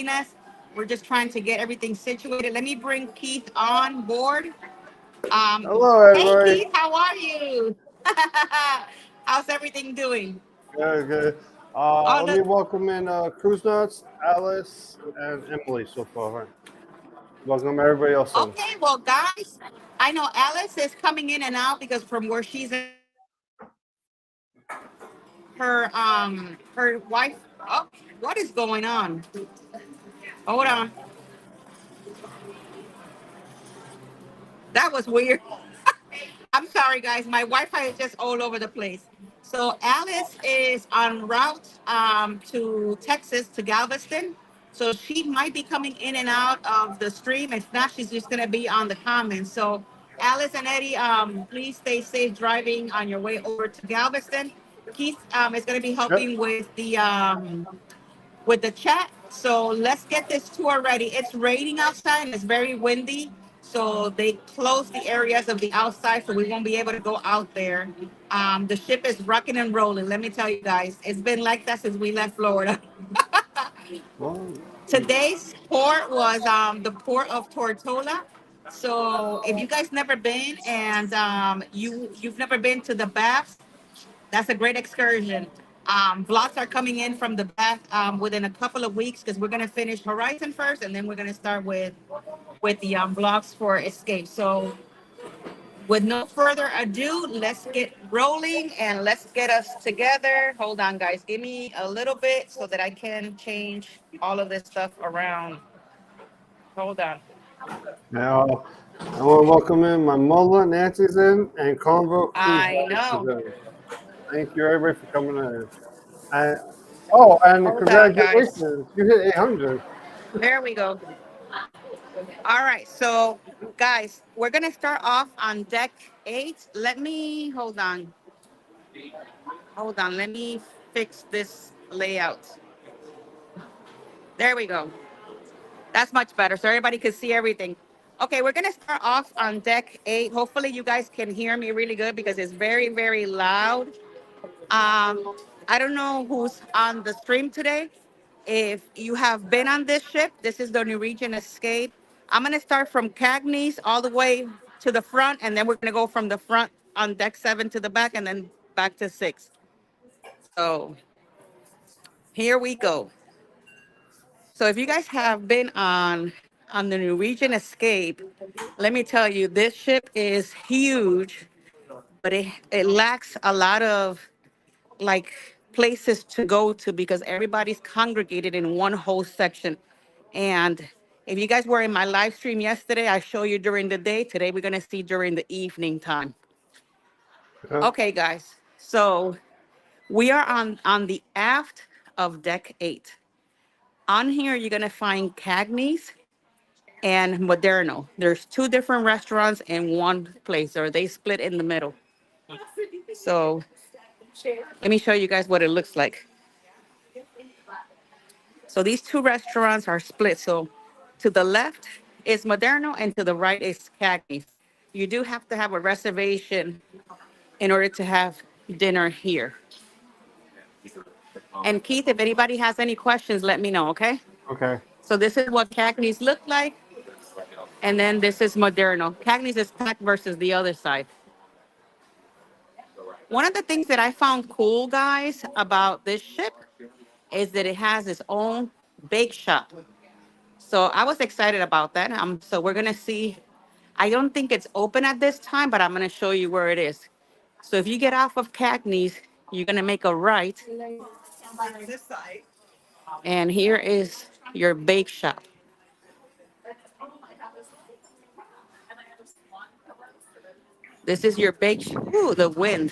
joining us. We're just trying to get everything situated. Let me bring Keith on board. Hello, Hey, everybody. Keith, how are you? How's everything doing? Good, good. All Let the me welcome in Cruise Nuts, Alice, and Emily so far. Welcome everybody else in. okay. Well, guys, I know Alice is coming in and out because from where she's her wife. Oh, what is going on? Hold on. That was weird. I'm sorry, guys. My Wi-Fi is just all over the place. So Alice is en route to Texas to Galveston. So she might be coming in and out of the stream. If not, she's just gonna be on the comments. So Alice and Eddie, please stay safe driving on your way over to Galveston. Keith is gonna be Yep. helping with the chat. So let's get this tour ready. It's raining outside and it's very windy. So they closed the areas of the outside, so we won't be able to go out there. The ship is rocking and rolling. Let me tell you guys, it's been like that since we left Florida. Well, Today's port was the port of Tortola. So if you guys never been and you've never been to the baths, that's a great excursion. Vlogs are coming in from the back within a couple of weeks because we're gonna finish Horizon first, and then we're gonna start with the vlogs for Escape. So, with no further ado, let's get rolling and let's get us together. Hold on, guys. Give me a little bit so that I can change all of this stuff around. Hold on. now, I want to welcome in my mother, Nancy's in, and Convo Cruise I Lines is know. in. Thank you, everybody, for coming in. And, oh, and Hold on, guys. congratulations. You hit 800. There we go. All right, so guys, we're gonna start off on deck 8. Let me hold on. Hold on. Let me fix this layout. There we go. That's much better, so everybody can see everything. Okay, we're gonna start off on deck 8. Hopefully, you guys can hear me really good because it's very, very loud. I don't know who's on the stream today. If you have been on this ship, this is the Norwegian Escape. I'm gonna start from Cagney's all the way to the front, and then we're gonna go from the front on deck 7 to the back, and then back to 6. So here we go. So if you guys have been on the Norwegian Escape, let me tell you, this ship is huge, but it lacks a lot of like places to go to because everybody's congregated in one whole section. And if you guys were in my live stream yesterday, I show you during the day. Today we're gonna see during the evening time. Yep. Okay, guys. So we are on the aft of deck 8. On here, you're gonna find Cagney's and Moderno. There's two different restaurants in one place, or they split in the middle. So let me show you guys what it looks like. So these two restaurants are split. So to the left is Moderno and to the right is Cagney's. You do have to have a reservation in order to have dinner here. And Keith, if anybody has any questions, let me know, okay? Okay. So this is what Cagney's look like. And then this is Moderno. Cagney's is packed versus the other side. One of the things that I found cool, guys, about this ship is that it has its own bake shop. So I was excited about that. So we're gonna see. I don't think it's open at this time, but I'm gonna show you where it is. So if you get off of Cagney's, you're gonna make a right, and here is your bake shop. This is your Ooh, the wind.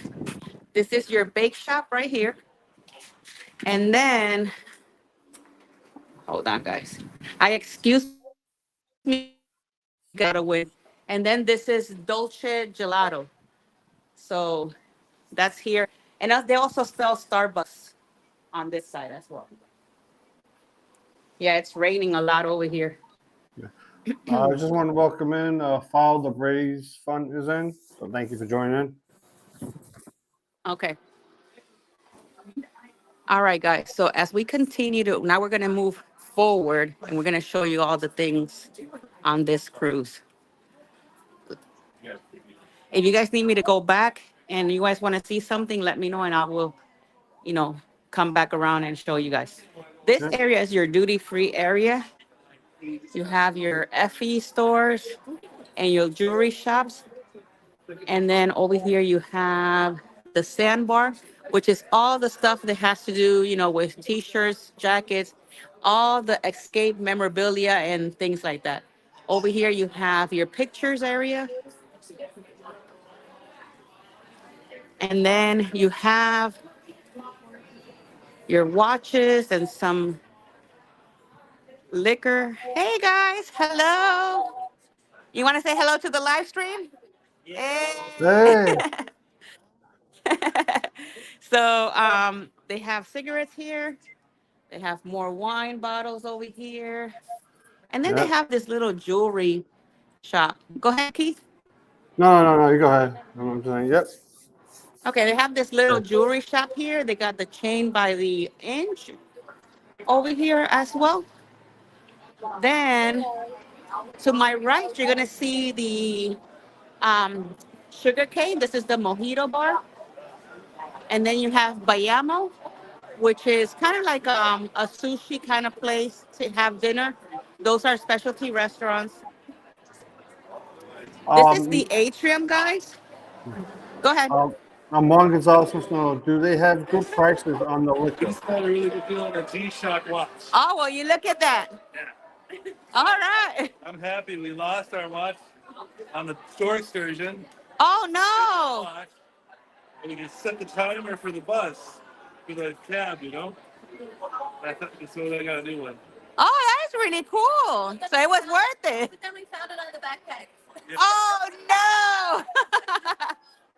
This is your bake shop right here. And then, hold on, guys. I excuse me, gotta win. And then this is Dolce Gelato. So that's here. And they also sell Starbucks on this side as well. Yeah, it's raining a lot over here. Yeah. I just want to welcome in Follow the Braves Fund is in. So thank you for joining in. Okay. All right, guys. So as we continue to, now we're going to move forward and we're going to show you all the things on this cruise. If you guys need me to go back and you guys want to see something, let me know and I will, you know, come back around and show you guys. This Yep. area is your duty free area. You have your FE stores and your jewelry shops. And then over here you have the sandbar, which is all the stuff that has to do, you know, with t-shirts, jackets, all the escape memorabilia and things like that. Over here you have your pictures area. And then you have your watches and some liquor. Hey guys, hello. You want to say hello to the live stream? Hey. Hey. So they have cigarettes here. They have more wine bottles over here. And then they Yep. have this little jewelry shop. Go ahead, Keith. No. You go ahead. I'm saying, yep. Okay, they have this little jewelry shop here. They got the chain by the inch over here as well. Then to my right, you're gonna see the sugar cane. This is the mojito bar. And then you have Bayamo, which is kind of like a sushi kind of place to have dinner. Those are specialty restaurants. This is Um, the atrium, guys. Go ahead. um, Juan Gonzalez wants to know, do they have good prices on the liquor? He's got a really good deal on a G-Shock watch. Oh, well, you look at that. Yeah. All right. I'm happy we lost our watch on the store excursion. Oh, no. Watch, and we can set the timer for the bus, for the cab, you know? So I got a new one. Oh, that's really cool. So it was worth it. But then we found it on the backpack. Yeah. Oh, no.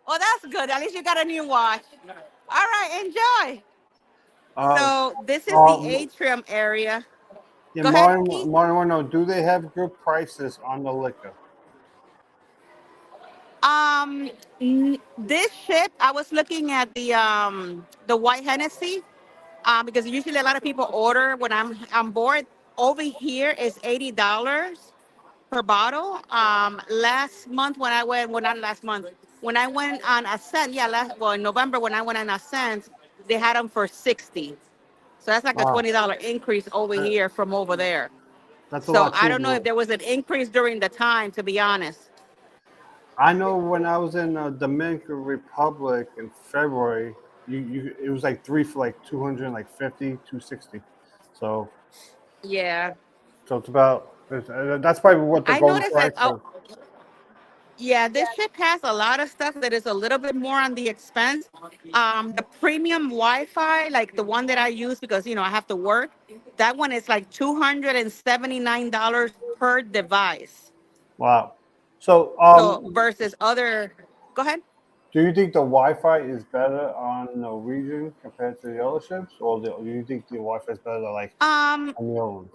Well, that's good. At least you got a new watch. All right, enjoy. Uh, So this is the um, atrium area. yeah, Go ahead, Keith. Martin want to know, do they have good prices on the liquor? This ship, I was looking at the White Hennessy, because usually a lot of people order when I'm on board. Over here is $80 per bottle. Last month when I went, well, not last month, when I went on Ascent, yeah, in November when I went on Ascent, they had them for 60. So that's like a Wow, $20 increase over that, here from over there. that's a So lot I don't know if cheaper. there was an increase during the time, to be honest. I know when I was in Dominican Republic in February, it was like three for like 250, 260. So Yeah. it's about that's probably what the I going noticed that. price Oh, is. yeah, this ship has a lot of stuff that is a little bit more on the expense. The premium Wi-Fi, like the one that I use because I have to work, that one is like $279 per device. Wow. So So versus other, go ahead. do you think the Wi-Fi is better on Norwegian compared to the other ships, or do you think the Wi-Fi is better like Um, on the other ones?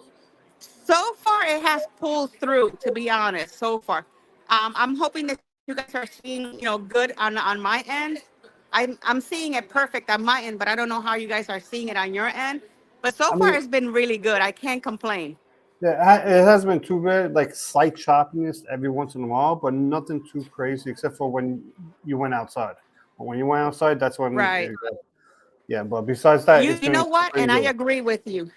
so far it has pulled through. To be honest, so far, I'm hoping that you guys are seeing good on my end. I'm seeing it perfect on my end, but I don't know how you guys are seeing it on your end. But so I far mean, it's been really good. I can't complain. yeah, it hasn't been too bad. Like slight choppiness every once in a while, but nothing too crazy, except for when you went outside. But when you went outside, that's when Right. yeah. But besides that, it's You been know what? pretty And I good. agree with you.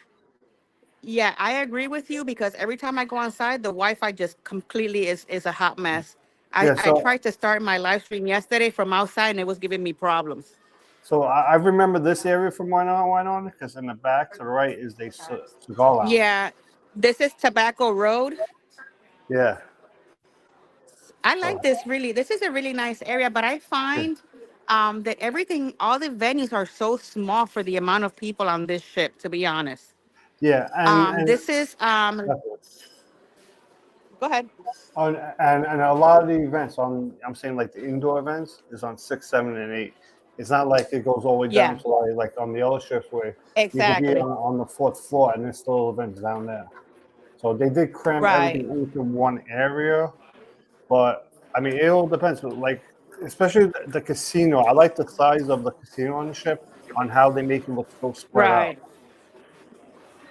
Yeah, I agree with you because every time I go outside, the Wi-Fi just completely is a hot mess. I, Yeah. I So tried to start my live stream yesterday from outside and it was giving me problems. I remember this area from went on because in the back to the right is the cigar lounge. Yeah, this is Tobacco Road. Yeah. I like So this really. This is a really nice area, but I yeah, find that everything, all the venues are so small for the amount of people on this ship, to be honest. yeah, This is, definitely. go ahead. And a lot of the events I'm saying like the indoor events is on 6, 7, and 8. It's not like it goes all the way down Yeah, to like on the other ships where you could be exactly. on the fourth floor and there's still events down there. So they did cram Right, everything into one area, but I mean it all depends. Like especially the casino, I like the size of the casino on the ship on how they make it look so spread out. right,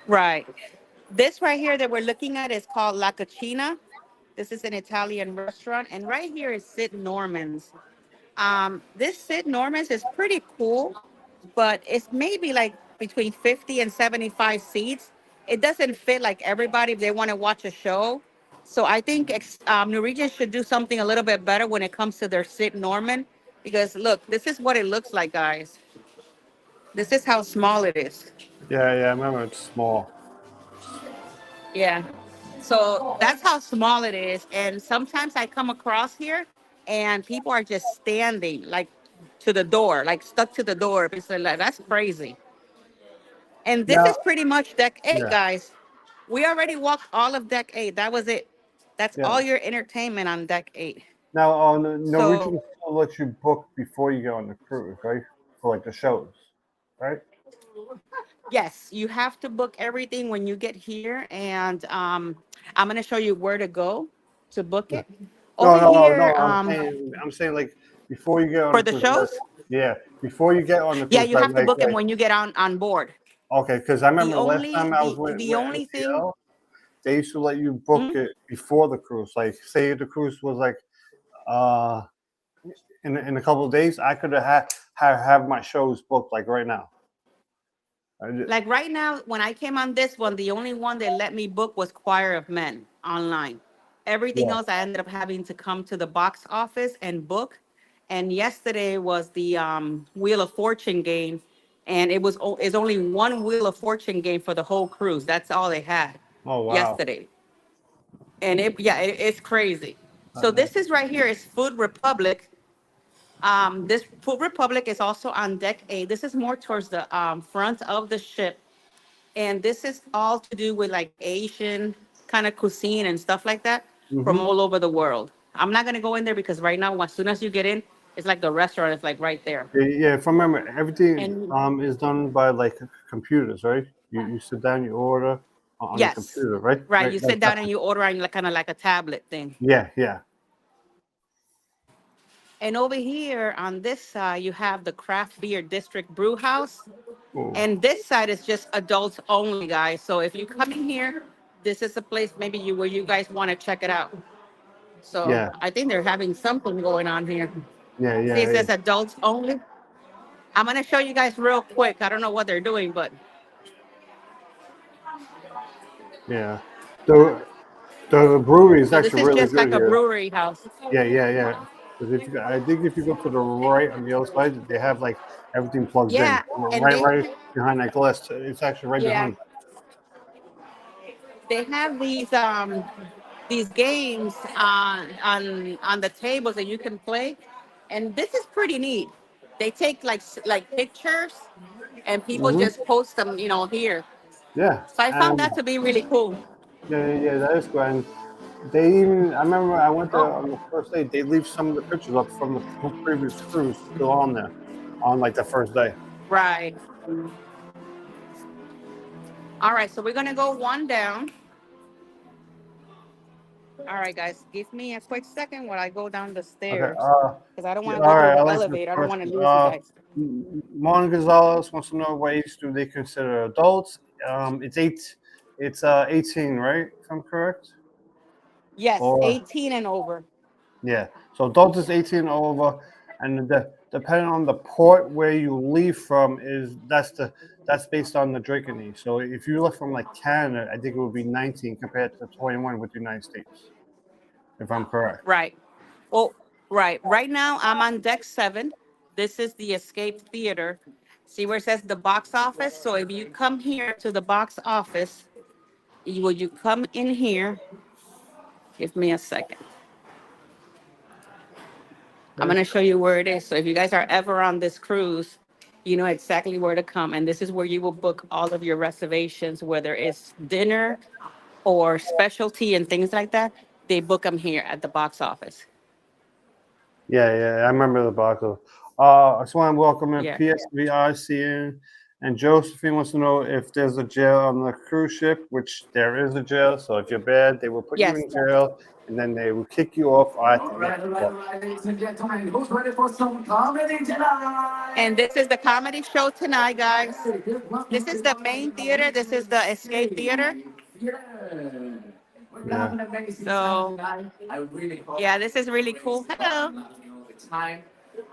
right. This right here that we're looking at is called La Cucina. This is an Italian restaurant, and right here is Sid Norman's. This Sid Norman's is pretty cool, but it's maybe like between 50 and 75 seats. It doesn't fit like everybody if they want to watch a show. So I think Norwegian should do something a little bit better when it comes to their Sid Norman, because look, this is what it looks like, guys. This is how small it is. Yeah, yeah, I remember it's small. Yeah. So that's how small it is. And sometimes I come across here and people are just standing like to the door, like stuck to the door. It's like, that's crazy. And this Now, is pretty much deck eight, yeah, guys. We already walked all of deck eight. That was it. That's yeah. all your entertainment on deck eight. Now, on So Norwegian still lets you book before you go on the cruise, right? For like the shows, right? yes, you have to book everything when you get here. And I'm gonna show you where to go to book Yeah. it. No, Over no, here, no. I'm saying like before you get on for the the cruise, right? shows, Yeah, before you get on the yeah, cruise, you right? have to book them when you get on board. Okay, because I The remember last only time I was the with only thing, NCL, they used to let you book mm, it before the cruise. Like, say the cruise was like uh in a couple of days, I could have my shows booked like right now. like right now, when I came on this one, the only one that let me book was Choir of Men online. Everything Yeah. else, I ended up having to come to the box office and book. And yesterday was the Wheel of Fortune game, and it's only one Wheel of Fortune game for the whole cruise. That's all they had Oh wow. yesterday, and it's crazy. So Uh, this is right here is Food Republic. This Food Republic is also on deck A. This is more towards the front of the ship. And this is all to do with like Asian kind of cuisine and stuff like that from mm-hmm. all over the world. I'm not going to go in there because right now, as soon as you get in, it's like the restaurant is like right there. Yeah, yeah, if I remember, everything And is done by like computers, right? You sit down, you order on the yes, computer, right? right. Right. You sit down and you order on like kind of like a tablet thing. Yeah, yeah. And over here on this side, you have the craft beer district brew house. Oh, And this side is just adults only, guys. So if you come in here, this is a place maybe you where you guys want to check it out. So yeah, I think they're having something going on here. yeah, See, it yeah, says adults only. I'm gonna show you guys real quick. I don't know what they're doing, but yeah. The the brewery is so this actually is really just good like a here. brewery house. Yeah, yeah, yeah. Because I think if you go to the right on the other side, they have like everything plugged in. Yeah, and Right behind that glass. It's actually right yeah, behind. they have these games on the tables that you can play, and this is pretty neat. They take like pictures, and people Hmm. just post them, here. Yeah, So I found that and to be really cool. yeah, yeah, yeah, that is good. And they even, I remember I went there on the first day. They leave some of the pictures up from the previous cruise still on there, on like the first day. Right. All right, so we're gonna go one down. All right, guys, give me a quick second while I go down the Okay. stairs because I don't Yeah, want to go all through right. I'll the answer this elevator. I don't first. want to lose you guys. Mon Gonzalez wants to know what age do they consider adults? It's 18, right? If I'm correct. Yes, Or 18 and over. yeah. So adults is 18 and over, and depending on the port where you leave from that's based on the drinking age. So if you left from like Canada, I think it would be 19 compared to 21 with the United States, if I'm correct. Right. Well, right. Right now, I'm on deck 7. This is the Escape Theater. See where it says the box office? So if you come here to the box office, you come in here? Give me a second. I'm Okay. going to show you where it is. So if you guys are ever on this cruise, you know exactly where to come. And this is where you will book all of your reservations, whether it's dinner or specialty and things like that. They book them here at the box office. Yeah, yeah, I remember the Barco. I just want to welcome in Yeah. PSVICN, and Josephine wants to know if there's a jail on the cruise ship, which there is a jail. So if you're bad, they will put you Yes. in jail, and then they will kick you off at All the right, all right, all airport. right, ladies and gentlemen, who's ready for some comedy tonight? And this is the comedy show tonight, guys. This is the main theater. This is the Escape Theater. Yeah. We're gonna have Yeah. an amazing So time, guys. I really hope yeah, this is really cool. Hello. the time.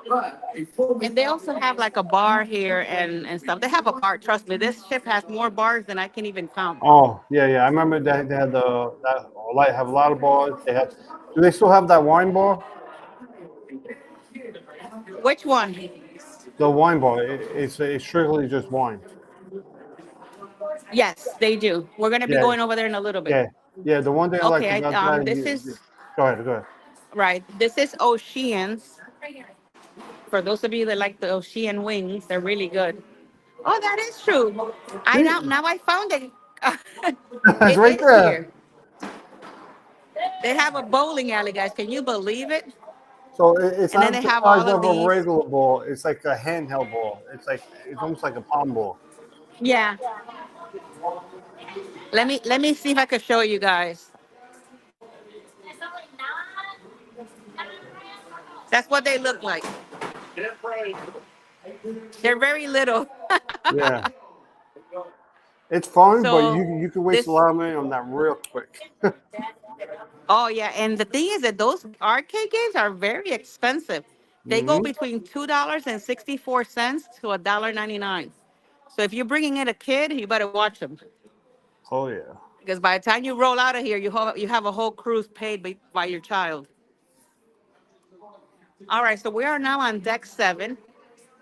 But before we And they also have like a bar here and stuff. They have a bar. Trust me, this ship has more bars than I can even count. Oh, yeah, yeah. I remember they had the that like have a lot of bars. They had. Do they still have that wine bar? Which one? The wine bar. It's strictly just wine. Yes, they do. We're gonna be Yeah, going over there in a little bit. yeah, yeah. The one thing I like Okay, about that. this is Go ahead, go ahead. right. This is Oceans. For those of you that like the Ocean wings, they're really good. Oh, that is true. I See, now I found it. it's It right is there. here. They have a bowling alley, guys. Can you believe it? So it's And then not they the have size all of of a these. regular ball. It's like a handheld ball. It's almost like a palm ball. Yeah. Let me see if I can show you guys. That's what they look like. They're very little. Yeah, it's fun, but So you can waste a this lot of money on that real quick. oh yeah, and the thing is that those arcade games are very expensive. They go Hmm. between $2.64 to $1.99. So if you're bringing in a kid, you better watch them Oh yeah. because by the time you roll out of here, you have a whole cruise paid by your child. All right, so we are now on deck 7.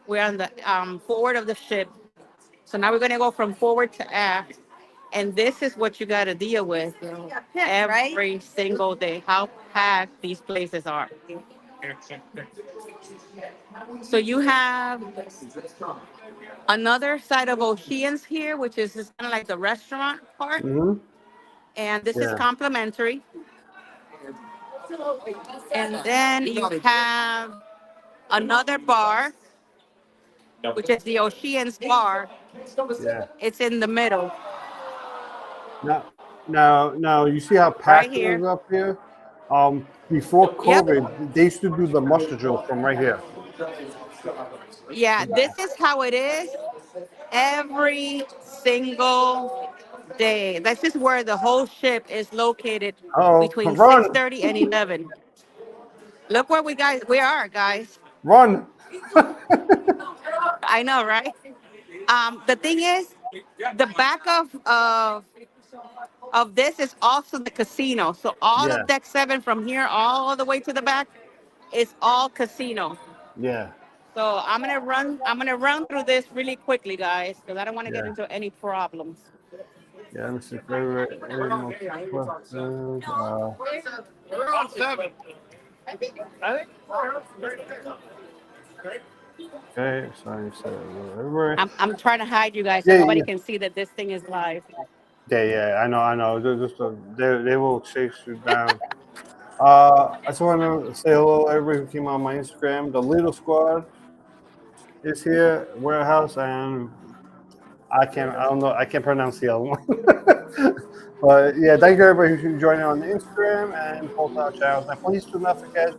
We're on the forward of the ship. So now we're going to go from forward to aft. And this is what you got to deal with every single day, how packed these places are. So you have another side of Oceans here, which is kind of like the restaurant part. Hmm. And this is Yeah. complimentary. And then you have another bar, which is the Oceans bar. Yeah. It's in the middle, Now, now, you see how right packed it is here. up here? Before Yep. COVID, they used to do the muster drills from right here. Yeah, Yeah. this is how it is every single day. This is where the whole ship is located Oh, between run, 6:30 and 11. Look where we are, guys. run. I know, right? The thing is, the back of this is also the casino. So all Yeah, of deck 7 from here all the way to the back is all casino. yeah, So I'm gonna run through this really quickly, guys, because I don't want to get yeah, into any problems. yeah. Let me see. Favorite animal questions. We're on 7. Okay, so you said whatever. I'm trying to hide you guys so Yeah, nobody yeah, can see that this thing is live. yeah, yeah. I know, I know. They're just they will chase you down. I just want to say hello, to everybody who came on my Instagram. The Little Squad is here, warehouse, and I don't know, I can't pronounce the other one. But yeah, thank you everybody who's joining on the Instagram and both our channels. And please do not forget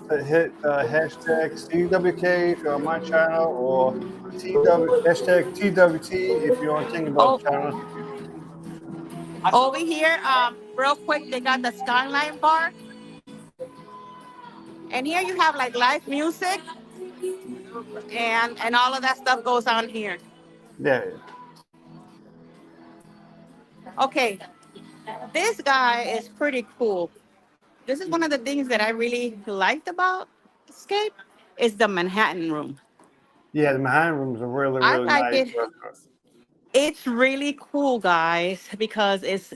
to hit hashtag CWK if you're on my channel, or hashtag TWT if you're on Thinking About Oh, channel. over here, real quick, they got the Skyline Bar, and here you have like live music and all of that stuff goes on here. Yeah, Okay, this guy is pretty cool. This is one of the things that I really liked about Escape is the Manhattan room. yeah. The Manhattan rooms are really, I really like nice. it. It's really cool, guys, because it's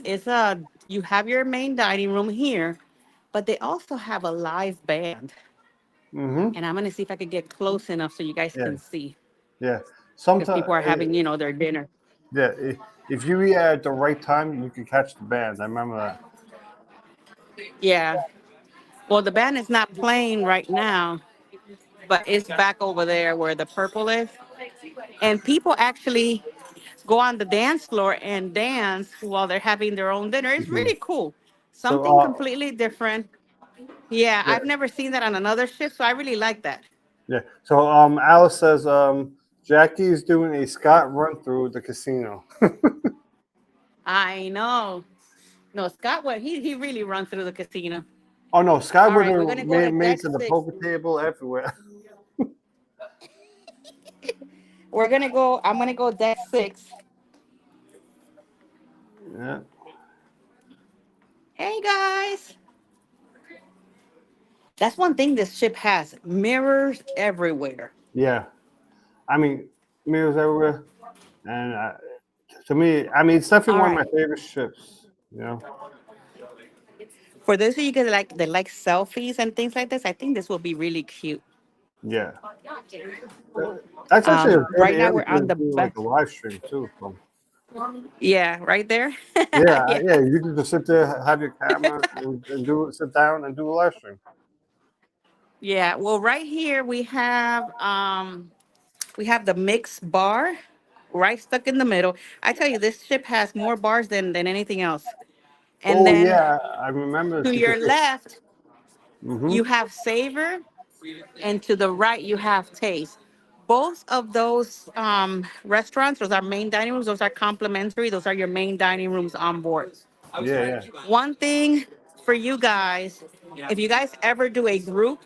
you have your main dining room here, but they also have a live band. Mm-hmm. And I'm gonna see if I can get close enough so you guys Yeah, can see yeah. because Sometimes, people are having their dinner. yeah. If you eat at the right time, you can catch the band. I remember that. Yeah. Well, the band is not playing right now, but it's back over there where the purple is. And people actually go on the dance floor and dance while they're having their own dinner. It's Mhm. really cool. So, Something completely different. Yeah, yeah, I've never seen that on another ship, so I really like that. yeah. So, Alice says, Jackie is doing a Scott run through the casino. I know. No, Scott, what he really runs through the casino. Oh no, Scott All would right, we're have gonna go to made deck to the six. poker table everywhere. We're gonna go. I'm gonna go deck six. Yeah, Hey guys, that's one thing this ship has: mirrors everywhere. yeah. I mean, mirrors everywhere, and to me, I mean, it's definitely All one of right. my favorite ships. You know, For those of you guys that like selfies and things like this, I think this will be really cute. yeah. That's actually a good Right now area we're on to the do like back. a live stream too. From Yeah, right there. yeah, Yeah. yeah. You can just sit there, have your camera, and sit down and do a live stream. Yeah. Well, right here we have the mixed bar right stuck in the middle. I tell you, this ship has more bars than anything else. And Oh then yeah, I remember this to because your left, mm-hmm. you have savor, and to the right, you have taste. Both of those restaurants, those are main dining rooms. Those are complimentary. Those are your main dining rooms on board. Yeah, yeah, One thing for you guys, if you guys ever do a group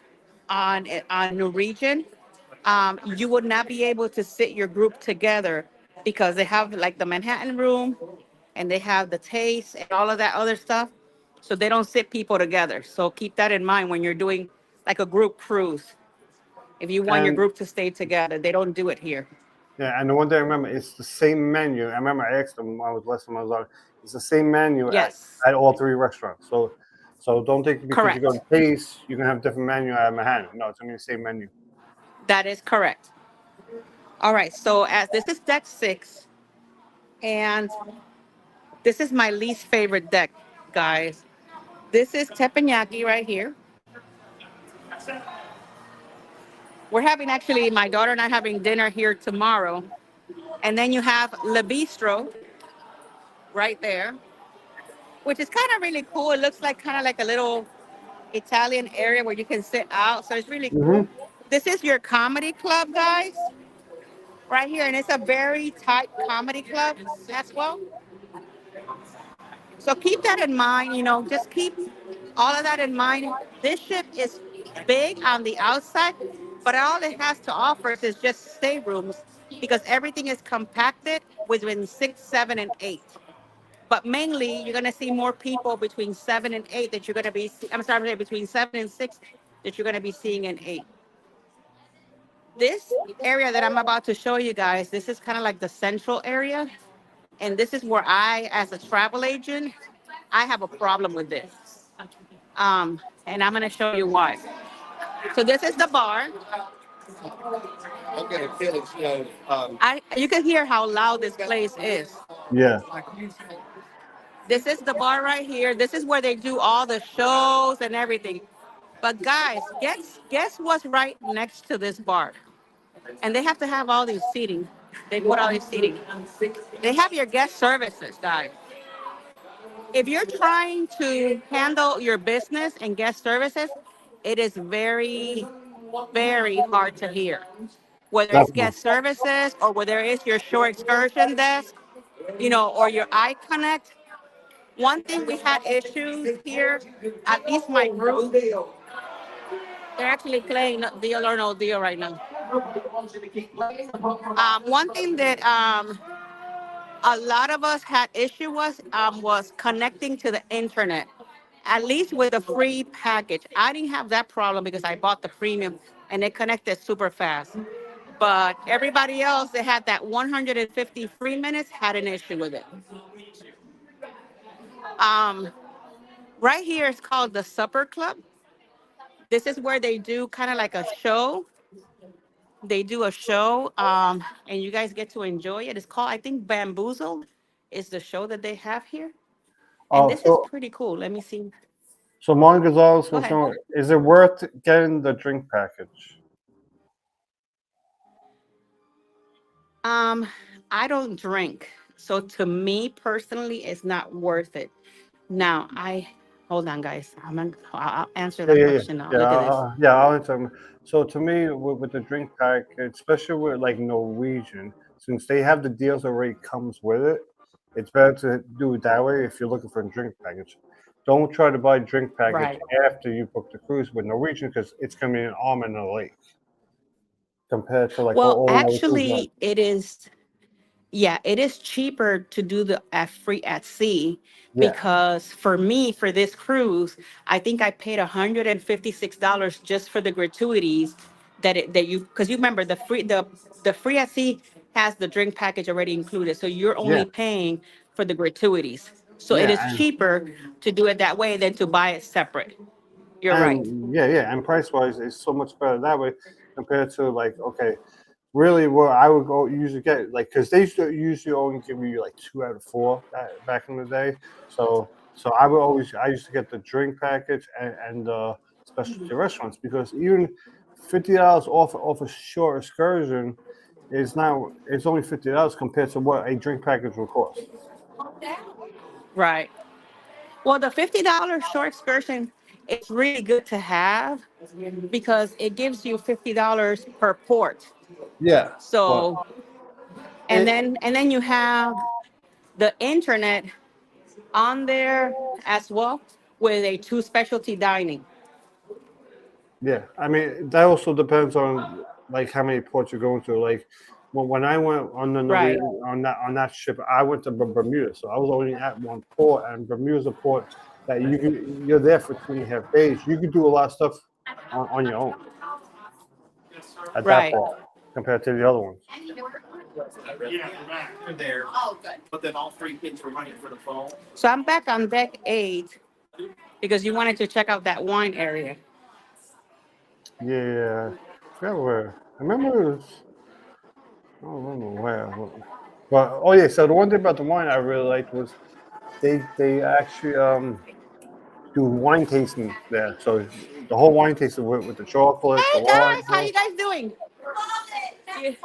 on Norwegian, you would not be able to sit your group together because they have like the Manhattan room and they have the taste and all of that other stuff. So they don't sit people together. So keep that in mind when you're doing like a group cruise. If you want your and group to stay together, they don't do it here. yeah, and the one thing I remember, it's the same menu. I remember I asked them when I was last time I was on. It's the same menu Yes, at all three restaurants. So don't think because you go to correct. Taste, you can have different menu at Manhattan. No, it's gonna be the same menu. That is correct. All right. So as this is deck six, and this is my least favorite deck, guys. This is teppanyaki right here. We're having actually, my daughter and I having dinner here tomorrow. And then you have Le Bistro right there, which is kind of really cool. It looks like kind of like a little Italian area where you can sit out. So it's really Mm-hmm. cool. This is your comedy club, guys, right here. And it's a very tight comedy club as well. So keep that in mind, just keep all of that in mind. This ship is big on the outside, but all it has to offer is just staterooms because everything is compacted within six, seven, and eight. But mainly, you're going to see more people between seven and eight that you're going to be, I'm sorry, between seven and six that you're going to be seeing in eight. This area that I'm about to show you guys, this is kind of like the central area. And this is where I, as a travel agent, I have a problem with this. And I'm going to show you why. So this is the bar. Okay, Felix, you can hear how loud this place is. Yeah. This is the bar right here. This is where they do all the shows and everything. But guys, guess what's right next to this bar? And they have to have all these seating. They put all these seating. They have your guest services, guys. If you're trying to handle your business and guest services, it is very, very hard to hear. Whether it's Definitely. guest services or whether it's your shore excursion desk, or your eye connect. One thing we had issues here, at least my group, they're actually playing Deal or No Deal right now. One thing that a lot of us had issue was connecting to the internet. At least with the free package, I didn't have that problem because I bought the premium and it connected super fast. But everybody else that had that 150 free minutes had an issue with it. Um, right here is called the Supper Club. This is where they do kind of like a show. They do a show, and you guys get to enjoy it. It's called, I think, Bamboozled is the show that they have here. And Oh, this is pretty cool. Let me see. so Mon Gonzalez Go was ahead. going. Is it worth getting the drink package? Um, I don't drink. So to me personally, it's not worth it. Now, hold on, guys. I'll answer Yeah, that yeah, yeah, question now. yeah. Look at this. Yeah, I'll answer 'em. So to me, with the drink pack, especially with like Norwegian, since they have the deals already comes with it, It's better to do it that way if you're looking for a drink package. Don't try to buy a drink package Right. after you book the cruise with Norwegian because it's going to be an arm and a leg compared to like Well, all the other cruise lines. actually, it is. Yeah, it is cheaper to do the at free at sea Yeah, because for me, for this cruise, I think I paid $156 just for the gratuities that you because you remember the free at sea has the drink package already included. So you're yeah, only paying for the gratuities. So it yeah, is cheaper to do it that way than to buy it separate. You're right. yeah, and price wise, it's so much better that way compared to like okay, really what I would go usually get like because they used to usually only give you like 2 out of 4 back in the day. So I used to get the drink package and specialty restaurants because even $50 off a short excursion is now it's only $50 compared to what a drink package will cost. Right. Well, the $50 short excursion is really good to have because it gives you $50 per port. Yeah, but So, and it then you have the internet on there as well with a two specialty dining. yeah, I mean that also depends on like how many ports you're going to. Like when I went on the Right. Norwegian on that ship, I went to Bermuda, so I was only at one port, and Bermuda's a port that you're there for 2.5 days. You could do a lot of stuff on your own at that Right. port compared to the other ones. So I'm back on deck 8 because you wanted to check out that wine area. Yeah, I forgot where. I remember it was. I don't remember where. But oh yeah, so the one thing about the wine I really liked was they actually do wine tasting there. So the whole wine tasting with the chocolate, the Hey wine. guys, how you guys doing? You-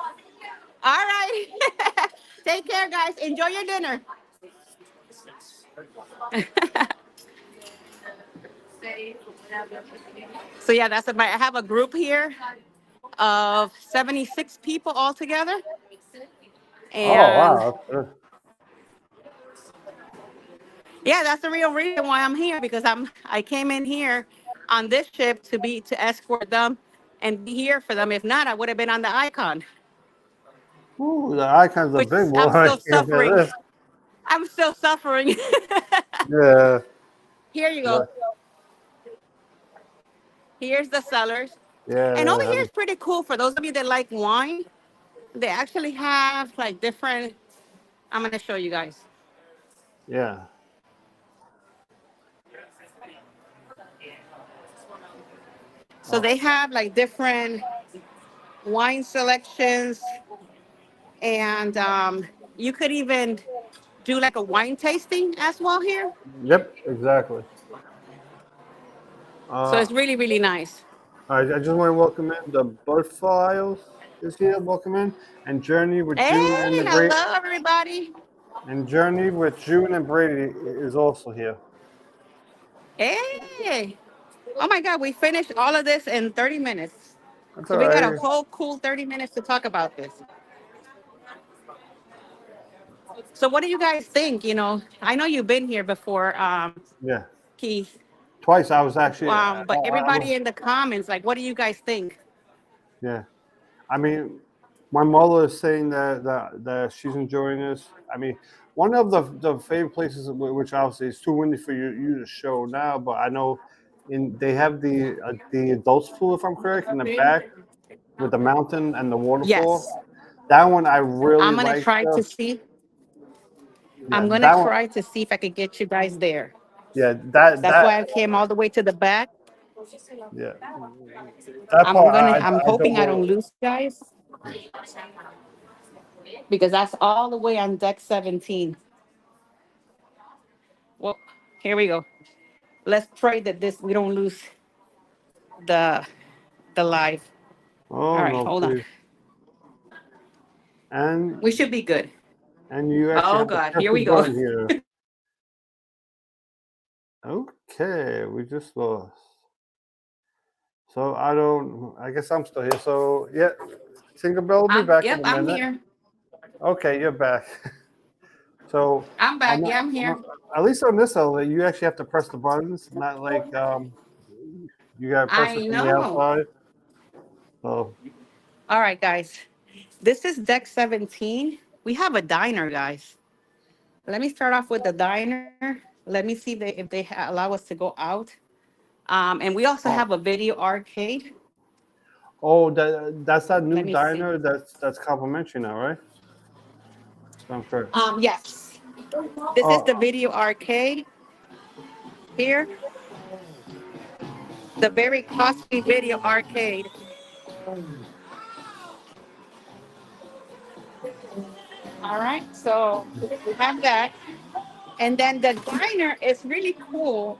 All right. Take care, guys. Enjoy your dinner. So yeah, that's about. I have a group here of 76 people all together, Oh and wow, that's good. yeah, that's the real reason why I'm here because I came in here on this ship to escort them and be here for them. If not, I would have been on the Icon, Ooh, the icon's a which big I'm boy. still Look at suffering. this. I'm still suffering. Yeah, Here you go. that- Here's the cellars. And over yeah, here is pretty cool for those of you that like wine. They actually have like different. I'm gonna show you guys. yeah. So Oh, they have like different wine selections, and you could even do like a wine tasting as well here. yep, exactly. So Uh, it's really, really nice. I just want to welcome in the Butterflies is here. Welcome in and Journey with June and Hey, the Great hello everybody. and Journey with June and Brady is also here. Hey. Oh my God, we finished all of this in 30 minutes. That's So all we got a right. whole cool 30 minutes to talk about this. So what do you guys think? I know you've been here before, Yeah, Keith. twice. I was actually. But everybody in the comments, like, what do you guys think? Yeah, I mean, my mother is saying that she's enjoying this. I mean, one of the favorite places, which obviously is too windy for you to show now, but I know they have the adults pool, if I'm correct, in the back with the mountain and the waterfall. Yes. That one I really I'm gonna like. try to see. Yeah, I'm gonna that one. try to see if I could get you guys there. Yeah, that That's that why I came all the way to the back. yeah, that part I'm I don't hoping I don't know. lose you guys because that's all the way on deck 17. Well, here we go. Let's pray that this we don't lose the the live. Oh All right, no, hold on. please. And We should be good. and you actually Oh have to God, press here the we go. button here. Okay, we just lost. So I don't. I guess I'm still here. So yeah, Tinkerbell will be back in Yep, a I'm minute. here. Okay, you're back. So I'm back. on that, Yeah, I'm here. at least on this elevator, you actually have to press the buttons, not like you gotta press it I from the know. outside. So All right, guys. This is deck 17. We have a diner, guys. Let me start off with the diner. Let me see if they allow us to go out. And we also have oh, a video arcade. that's that Let new me see. diner that's complimentary now, right? So I'm correct. Yes. This is Oh, the video arcade here. The very costly video arcade. All right. So we have that. And then the diner is really cool.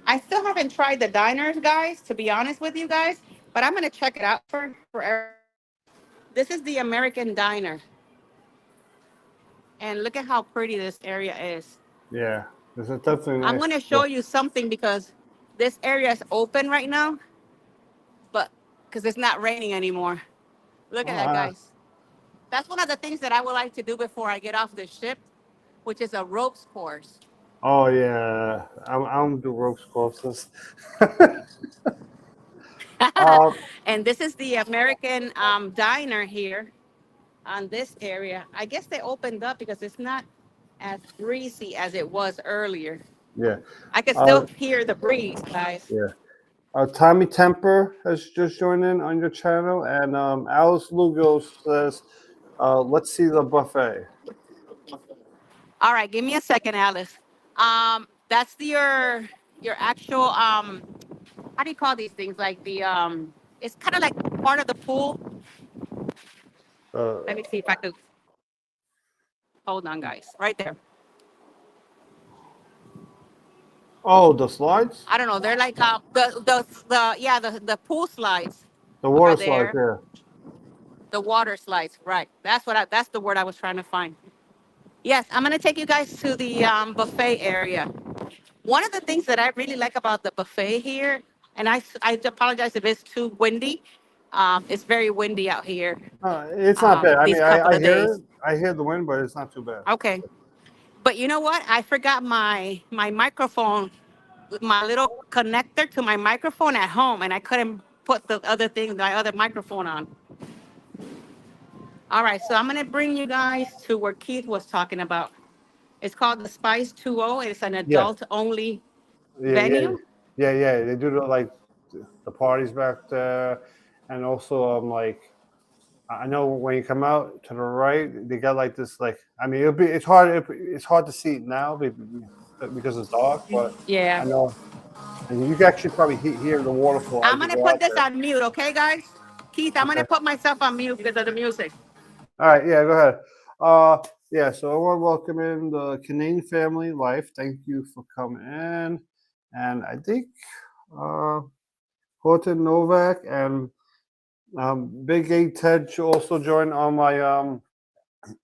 I still haven't tried the diners, guys, to be honest with you guys, but I'm gonna check it out for everybody. This is the American diner, and look at how pretty this area is. yeah, this is definitely I'm nice. gonna show you something because this area is open right now, but because it's not raining anymore. Look at that, Uh, guys. That's one of the things that I would like to do before I get off the ship, which is a ropes course. oh yeah, I don't do ropes courses. um, And this is the American diner here on this area. I guess they opened up because it's not as breezy as it was earlier. yeah, I can uh, still hear the breeze, guys. yeah. Tommy Temper has just joined in on your channel, and Alice Lugo says, "Let's see the buffet." All right, give me a second, Alice. That's your actual how do you call these things? Like the it's kind of like part of the pool. Uh, Let me see if I could hold on, guys. Right there. oh, the slides, I don't know. They're like the yeah the pool slides the are water slides. there. Yeah, The water slides, right? That's the word I was trying to find. Yes, I'm gonna take you guys to the buffet area. One of the things that I really like about the buffet here, and I apologize if it's too windy. It's very windy out here it's not bad. I these mean, couple I of hear days. it. I hear the wind, but it's not too bad. Okay, but you know what? I forgot my microphone, my little connector to my microphone at home, and I couldn't put the other thing, my other microphone on. All right, so I'm gonna bring you guys to where Keith was talking about. It's called the Spice 2O. It's an Yes, adult only yeah, yeah, venue. yeah. They do like the parties back there, and also like I know when you come out to the right, they got like this like I mean it's hard to see it now because it's dark, but I Yeah. know and you can actually probably hear the waterfall I'm as you gonna go put out this there. on mute, okay, guys? Keith, I'm Okay. gonna put myself on mute because of the music. All right. Yeah. Go ahead. Uh. Yeah. So I want to welcome in the Canadian family life. Thank you for coming in, and I think uh Horton Novak and Big A Ted should also join on my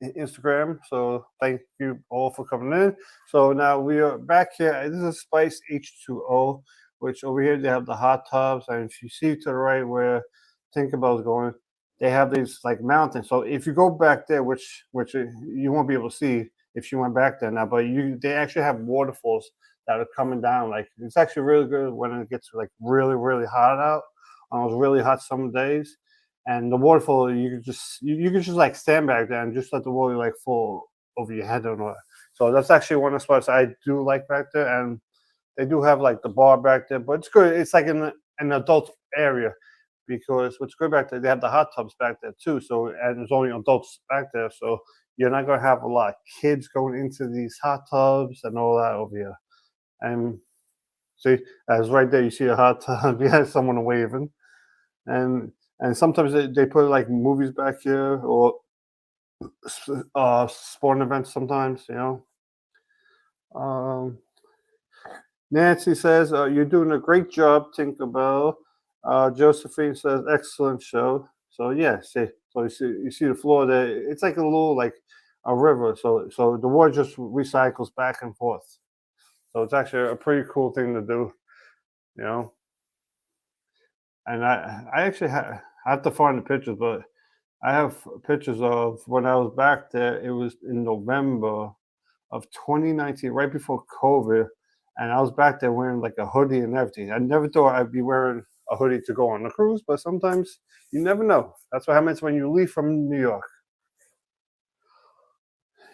Instagram. So thank you all for coming in. So now we are back here. This is Spice H2O, which over here they have the hot tubs, and if you see to the right where Tinkerbell's going, they have these like mountains. So if you go back there, which you won't be able to see if you went back there now, but they actually have waterfalls that are coming down. Like it's actually really good when it gets like really hot out on those really hot summer days and the waterfall you can just like stand back there and just let the water like fall over your head and all that. So that's actually one of the spots I do like back there, and they do have like the bar back there, but it's good. It's like in an adult area because what's good back there, they have the hot tubs back there too. So and there's only adults back there, so you're not gonna have a lot of kids going into these hot tubs and all that over here. And see, as right there, you see a hot tub. Yeah, someone waving and sometimes they put like movies back here or sporting events sometimes, you know. um, Nancy says you're doing a great job, Tinkerbell. Josephine says excellent show. So yeah, see, so you see the floor there, it's like a little like a river, so the water just recycles back and forth, so it's actually a pretty cool thing to do, you know. And I actually I have to find the pictures, but I have pictures of when I was back there. It was in November of 2019, right before COVID, and I was back there wearing like a hoodie and everything. I never thought I'd be wearing a hoodie to go on a cruise, but sometimes you never know. That's what happens when you leave from New York.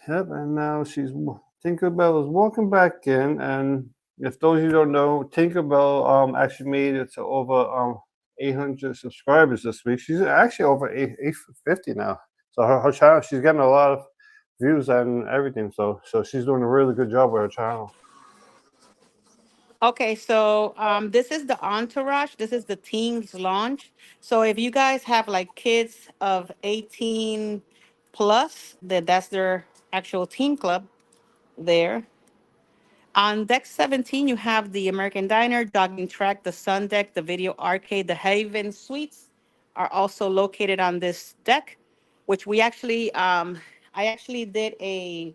Yep, and now Tinkerbell is walking back in, and if those of you don't know, Tinkerbell actually made it to over 800 subscribers this week. She's actually over 850 now. So her channel, she's getting a lot of views and everything. So she's doing a really good job with her channel. Okay, so this is the entourage. This is the teens launch. So if you guys have like kids of 18 plus, that's their actual teen club there. On deck 17, you have the American Diner, Jogging Track, the Sun Deck, the Video Arcade, the Haven Suites are also located on this deck, which I actually did a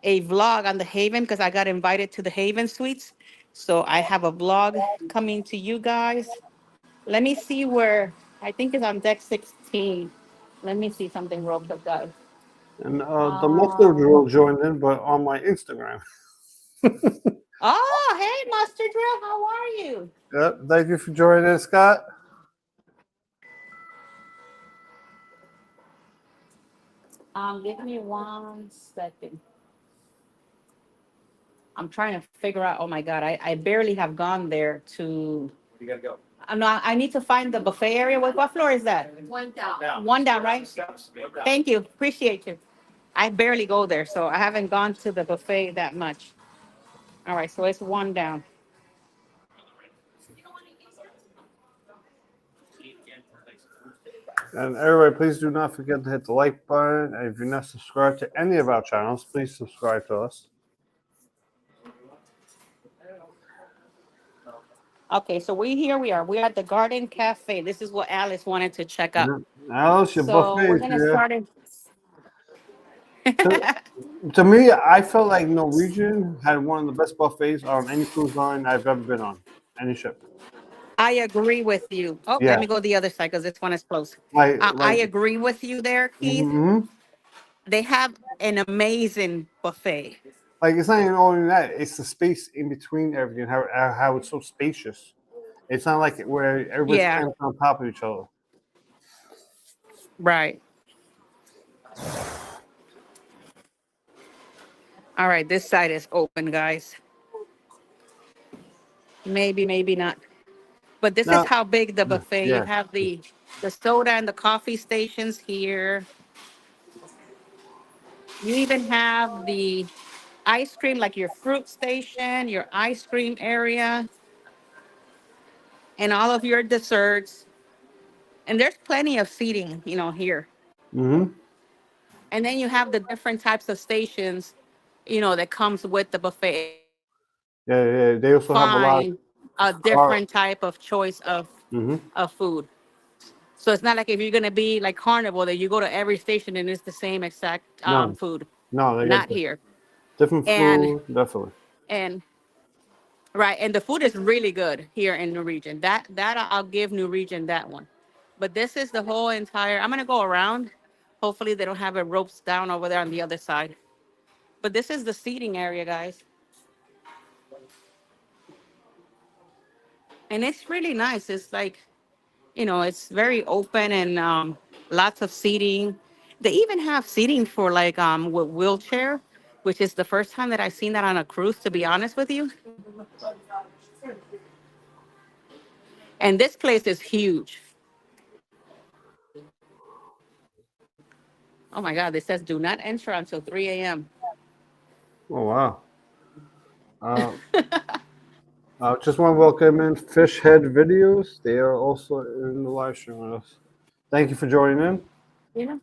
vlog on the Haven because I got invited to the Haven Suites. So I have a vlog coming to you guys. Let me see where, I think it's on deck 16. Let me see something real quick, guys. And the mustard Um, drill joined in, but on my Instagram. oh, hey, Mustard Drill, how are you? Yep, thank you for joining in, Scott. Give me 1 second. I'm trying to figure out. Oh my God, I barely have gone there to. You gotta go. I'm not. I need to find the buffet area. What floor is that? One down. One down, right? Thank you. Appreciate you. I barely go there, so I haven't gone to the buffet that much. All right, so it's one down. And everybody, please do not forget to hit the like button. And if you're not subscribed to any of our channels, please subscribe to us. Okay, so we are. We're at the Garden Cafe. This is what Alice wanted to check out. Yeah. Alice, your So buffet we're is gonna here. start it. To me, I felt like Norwegian had one of the best buffets on any cruise line I've ever been on, any ship. I agree with you. Oh, let Yeah, me go the other side because this one is close. I like, agree with you there, Keith. hmm They have an amazing buffet. like it's not even only that; it's the space in between everything. How it's so spacious. It's not like where everybody's Yeah, camped on top of each other. right. All right, this side is open, guys. Maybe, maybe not. But this is Now, how big the buffet. You yeah. have the soda and the coffee stations here. You even have the ice cream, like your fruit station, your ice cream area, and all of your desserts. And there's plenty of seating, here. hmm And then you have the different types of stations, that comes with the buffet. Yeah, yeah. They also have a lot Find a of car. different type of choice hmm of food. So it's not like if you're gonna be like carnival that you go to every station and it's the same exact No, food. no, they got Not here. different And food, definitely. and right, and the food is really good here in New Region. That I'll give New Region that one. But this is the whole entire. I'm gonna go around. Hopefully they don't have it ropes down over there on the other side. But this is the seating area, guys. And it's really nice. It's like, it's very open and lots of seating. They even have seating for like with wheelchair, which is the first time that I've seen that on a cruise, to be honest with you. And this place is huge. Oh my God, this says do not enter until 3 a.m. Oh wow. Uh, just want to welcome in Fish Head Videos. They are also in the live stream with us. Thank you for joining in. You know,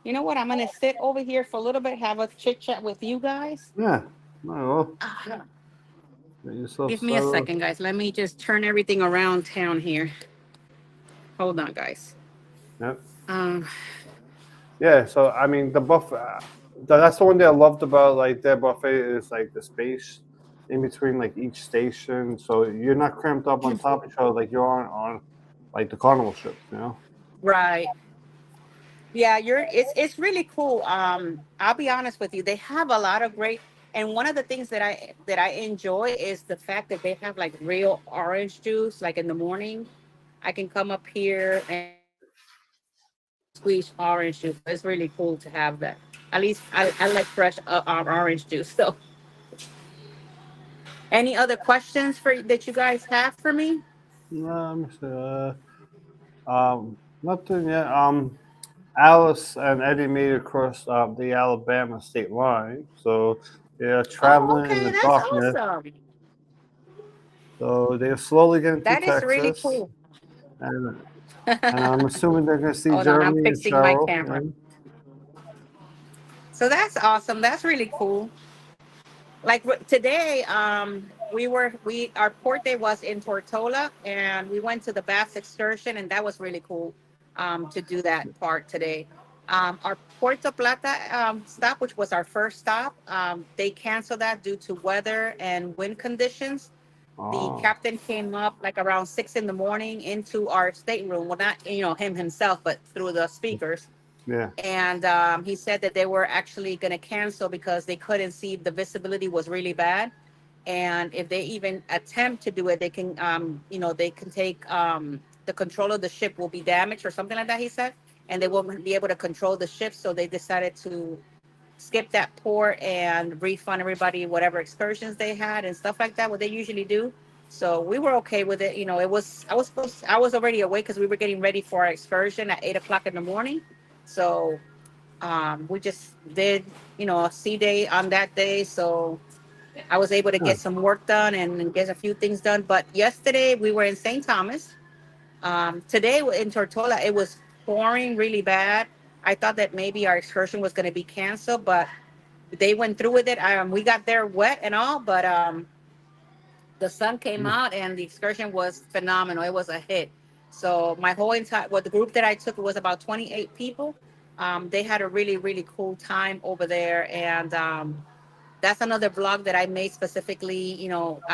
you know what? I'm gonna sit over here for a little bit, have a chit chat with you guys. Yeah. Well, Ah, get yourself give me a settled. second, guys. Let me just turn everything around town here. Hold on, guys. Yep. Um, Yeah. So I mean, the buffet. That's the one thing I loved about like their buffet is like the space in between like each station. So you're not cramped up on top of each other like you're on like the carnival ships. right. Yeah, it's really cool. I'll be honest with you. They have a lot of great, and one of the things that I enjoy is the fact that they have like real orange juice. Like in the morning, I can come up here and get squeezed orange juice. So it's really cool to have that. At least I like fresh orange juice. So, any other questions for that you guys have for me? Let me see. Nothing yet. Alice and Eddie made it across the Alabama state line, so they are Oh, traveling in okay, the that's darkness. awesome. So they're slowly getting to That is really Texas, cool. and and I'm assuming they're going to see Hold on, I'm Jeremy and fixing my Cheryl. camera. And, So that's awesome. That's really cool. Like today, we our port day was in Tortola, and we went to the Bass excursion, and that was really cool. To do that part today. Our Puerto Plata stop, which was our first stop, they canceled that due to weather and wind conditions. The oh, captain came up like around 6 in the morning into our stateroom. Well, not him himself, but through the speakers, yeah. and he said that they were actually going to cancel because they couldn't see, the visibility was really bad, and if they even attempt to do it, they can they can take the control of the ship will be damaged or something like that, he said, and they won't be able to control the ship. So they decided to skip that port and refund everybody whatever excursions they had and stuff like that, what they usually do. So we were okay with it. It was I was already awake because we were getting ready for our excursion at 8 o'clock in the morning. So we just did a sea day on that day. So I was able to Huh. get some work done and get a few things done. But yesterday we were in St. Thomas. Today in Tortola it was pouring really bad. I thought that maybe our excursion was going to be canceled, but they went through with it. We got there wet and all, but the sun came Mm. out and the excursion was phenomenal. It was a hit. So my whole entire, well, the group that I took was about 28 people. They had a really, really cool time over there. And that's another vlog that I made specifically.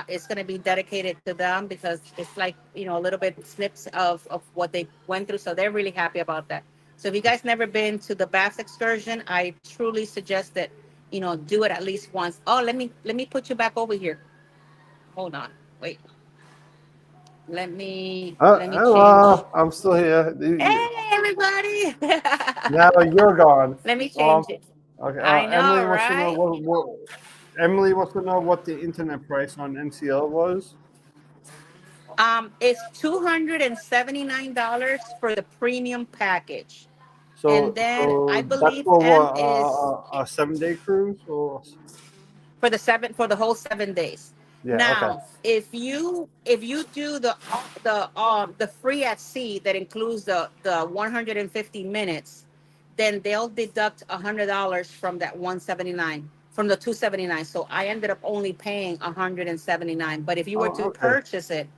It's going to be dedicated to them because it's like, a little bit snips of what they went through. So they're really happy about that. So if you guys never been to the Bass excursion, I truly suggest that, do it at least once. Oh, let me put you back over here. Hold on. Wait. Let me change. Hello, I'm still here. Hey everybody. Now you're gone. Let me Um, change it. okay. I know, Emily wants to know right? Emily wants to know what the internet price on NCL was. It's $279 for the premium package. And then I That's believe for M what, is a 7 day cruise or for the whole 7 days. yeah, okay. Now, if you do the free at sea that includes the 150 minutes, then they'll deduct $100 from that 179 from the 279. So I ended up only paying 179. But if you were Oh, to okay. purchase it,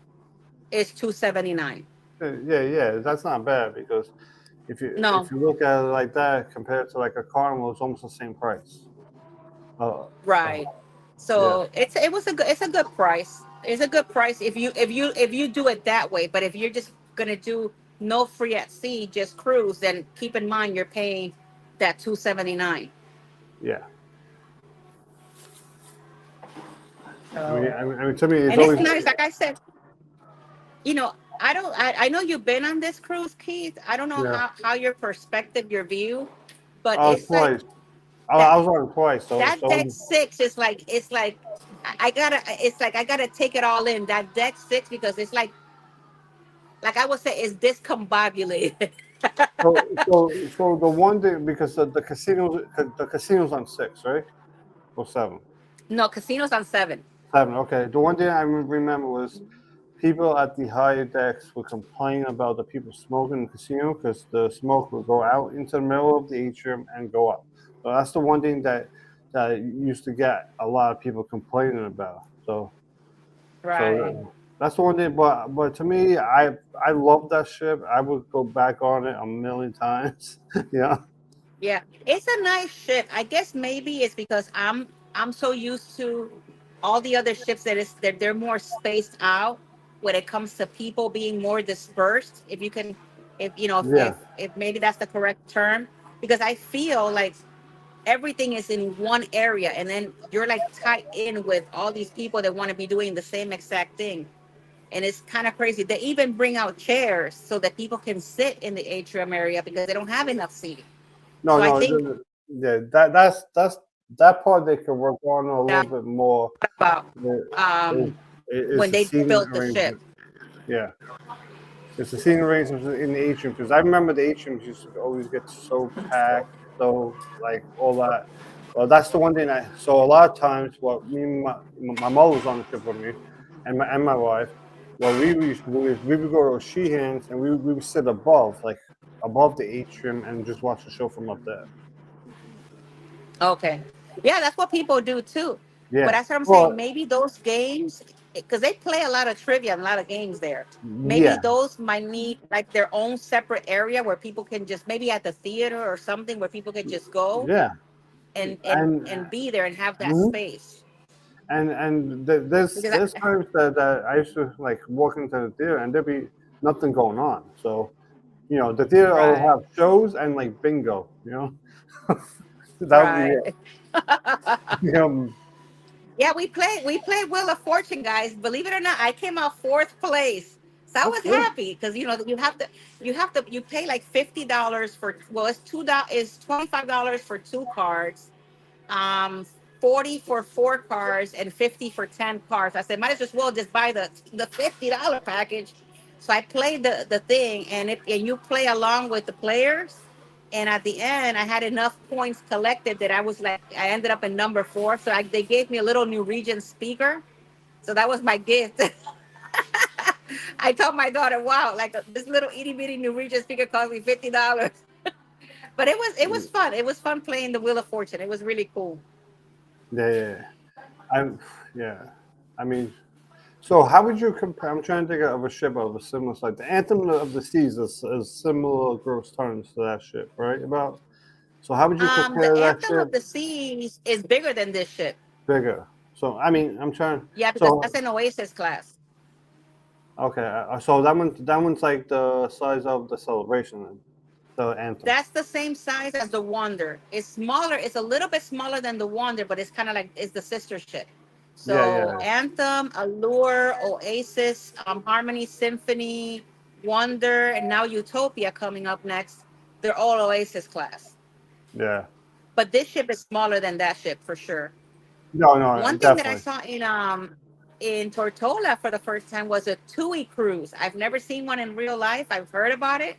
it's 279. Yeah, yeah, that's not bad because No, if you look at it like that compared to like a Carnival, it's almost the same price. Uh, uh right. yeah, So it's a good price. It's a good price if you do it that way. But if you're just gonna do no free at sea, just cruise, then keep in mind you're paying that 279. yeah. So I mean, to me, it's and it's always nice. Like I said, I know you've been on this cruise, Keith. I don't know yeah. how your perspective, your view, but it's like Twice. that I was on it twice. that deck six is like I gotta it's like I gotta take it all in that deck six because it's like I would say it's discombobulated. so the one day because the casinos on 6, right, or 7. No, casinos on 7. 7. Okay. The one thing I remember was people at the higher decks were complaining about the people smoking in the casino because the smoke would go out into the middle of the atrium and go up. So that's the one thing that used to get a lot of people complaining about. Right. That's the one thing. But to me, I love that ship. I would go back on it a million times. Yeah. Yeah, it's a nice ship. I guess maybe it's because I'm so used to all the other ships that they're more spaced out when it comes to people being more dispersed. If you know, Yeah. if maybe that's the correct term, because I feel like everything is in one area, and then you're like tied in with all these people that want to be doing the same exact thing, and it's kind of crazy. They even bring out chairs so that people can sit in the atrium area because they don't have enough seating. No, So I no. think Yeah, that's that part they could work on a little that bit more. about Yeah, Is, um, is when the they seating built the ship. arrangement? Yeah, it's the seating arrangements in the atrium because I remember the atriums used to always get so packed, so like all that. Well, that's the one thing I. So a lot of times, what me and my mother was on the trip with me, and my wife. What we used to do is we would go to Sheehan's and we would sit above, like above the atrium, and just watch the show from up there. Okay. Yeah, that's what people do too. But Yeah. that's what I'm saying. Well, Maybe those games, because they play a lot of trivia and a lot of games there. Maybe yeah. those might need like their own separate area where people can just maybe at the theater or something where people can just go Yeah. and And be there and have that mhm. space. There's Because there's times that I used to like walk into the theater and there'd be nothing going on. So the theater will right, have shows and like bingo. That would be it. right. Yeah, we played Wheel of Fortune, guys. Believe it or not, I came out fourth place. So I That's was good. happy because you pay like $50 for, well, it's $2, it's $25 for two cards, um 40 for four cars, and 50 for 10 cars. I said might as well just buy the $50 package. So I played the thing, and you play along with the players, and at the end I had enough points collected that I ended up in number four. So they gave me a little New Regent speaker, so that was my gift. I told my daughter, wow, like this little itty bitty New Regent speaker cost me $50. But it was fun. It was fun playing the Wheel of Fortune. It was really cool. Yeah, yeah, yeah. I'm yeah. I mean, so how would you compare? I'm trying to think of a ship of a similar size. The Anthem of the Seas is similar gross tons to that ship, right? About. So how would you The compare that Anthem ship? of the Seas is bigger than this ship. Bigger. So I mean, I'm trying. Yeah, because So that's an Oasis class. okay, so that one's like the size of the Celebration, then, the Anthem. That's the same size as the Wonder. It's smaller. It's a little bit smaller than the Wonder, but it's kind of like it's the sister ship. Yeah, So yeah, Anthem, Allure, Oasis, Harmony, Symphony, Wonder, and now Utopia coming up next. They're all Oasis class. yeah. But this ship is smaller than that ship for sure. No, no, One thing that I definitely. saw in Tortola for the first time was a TUI cruise. I've never seen one in real life. I've heard about it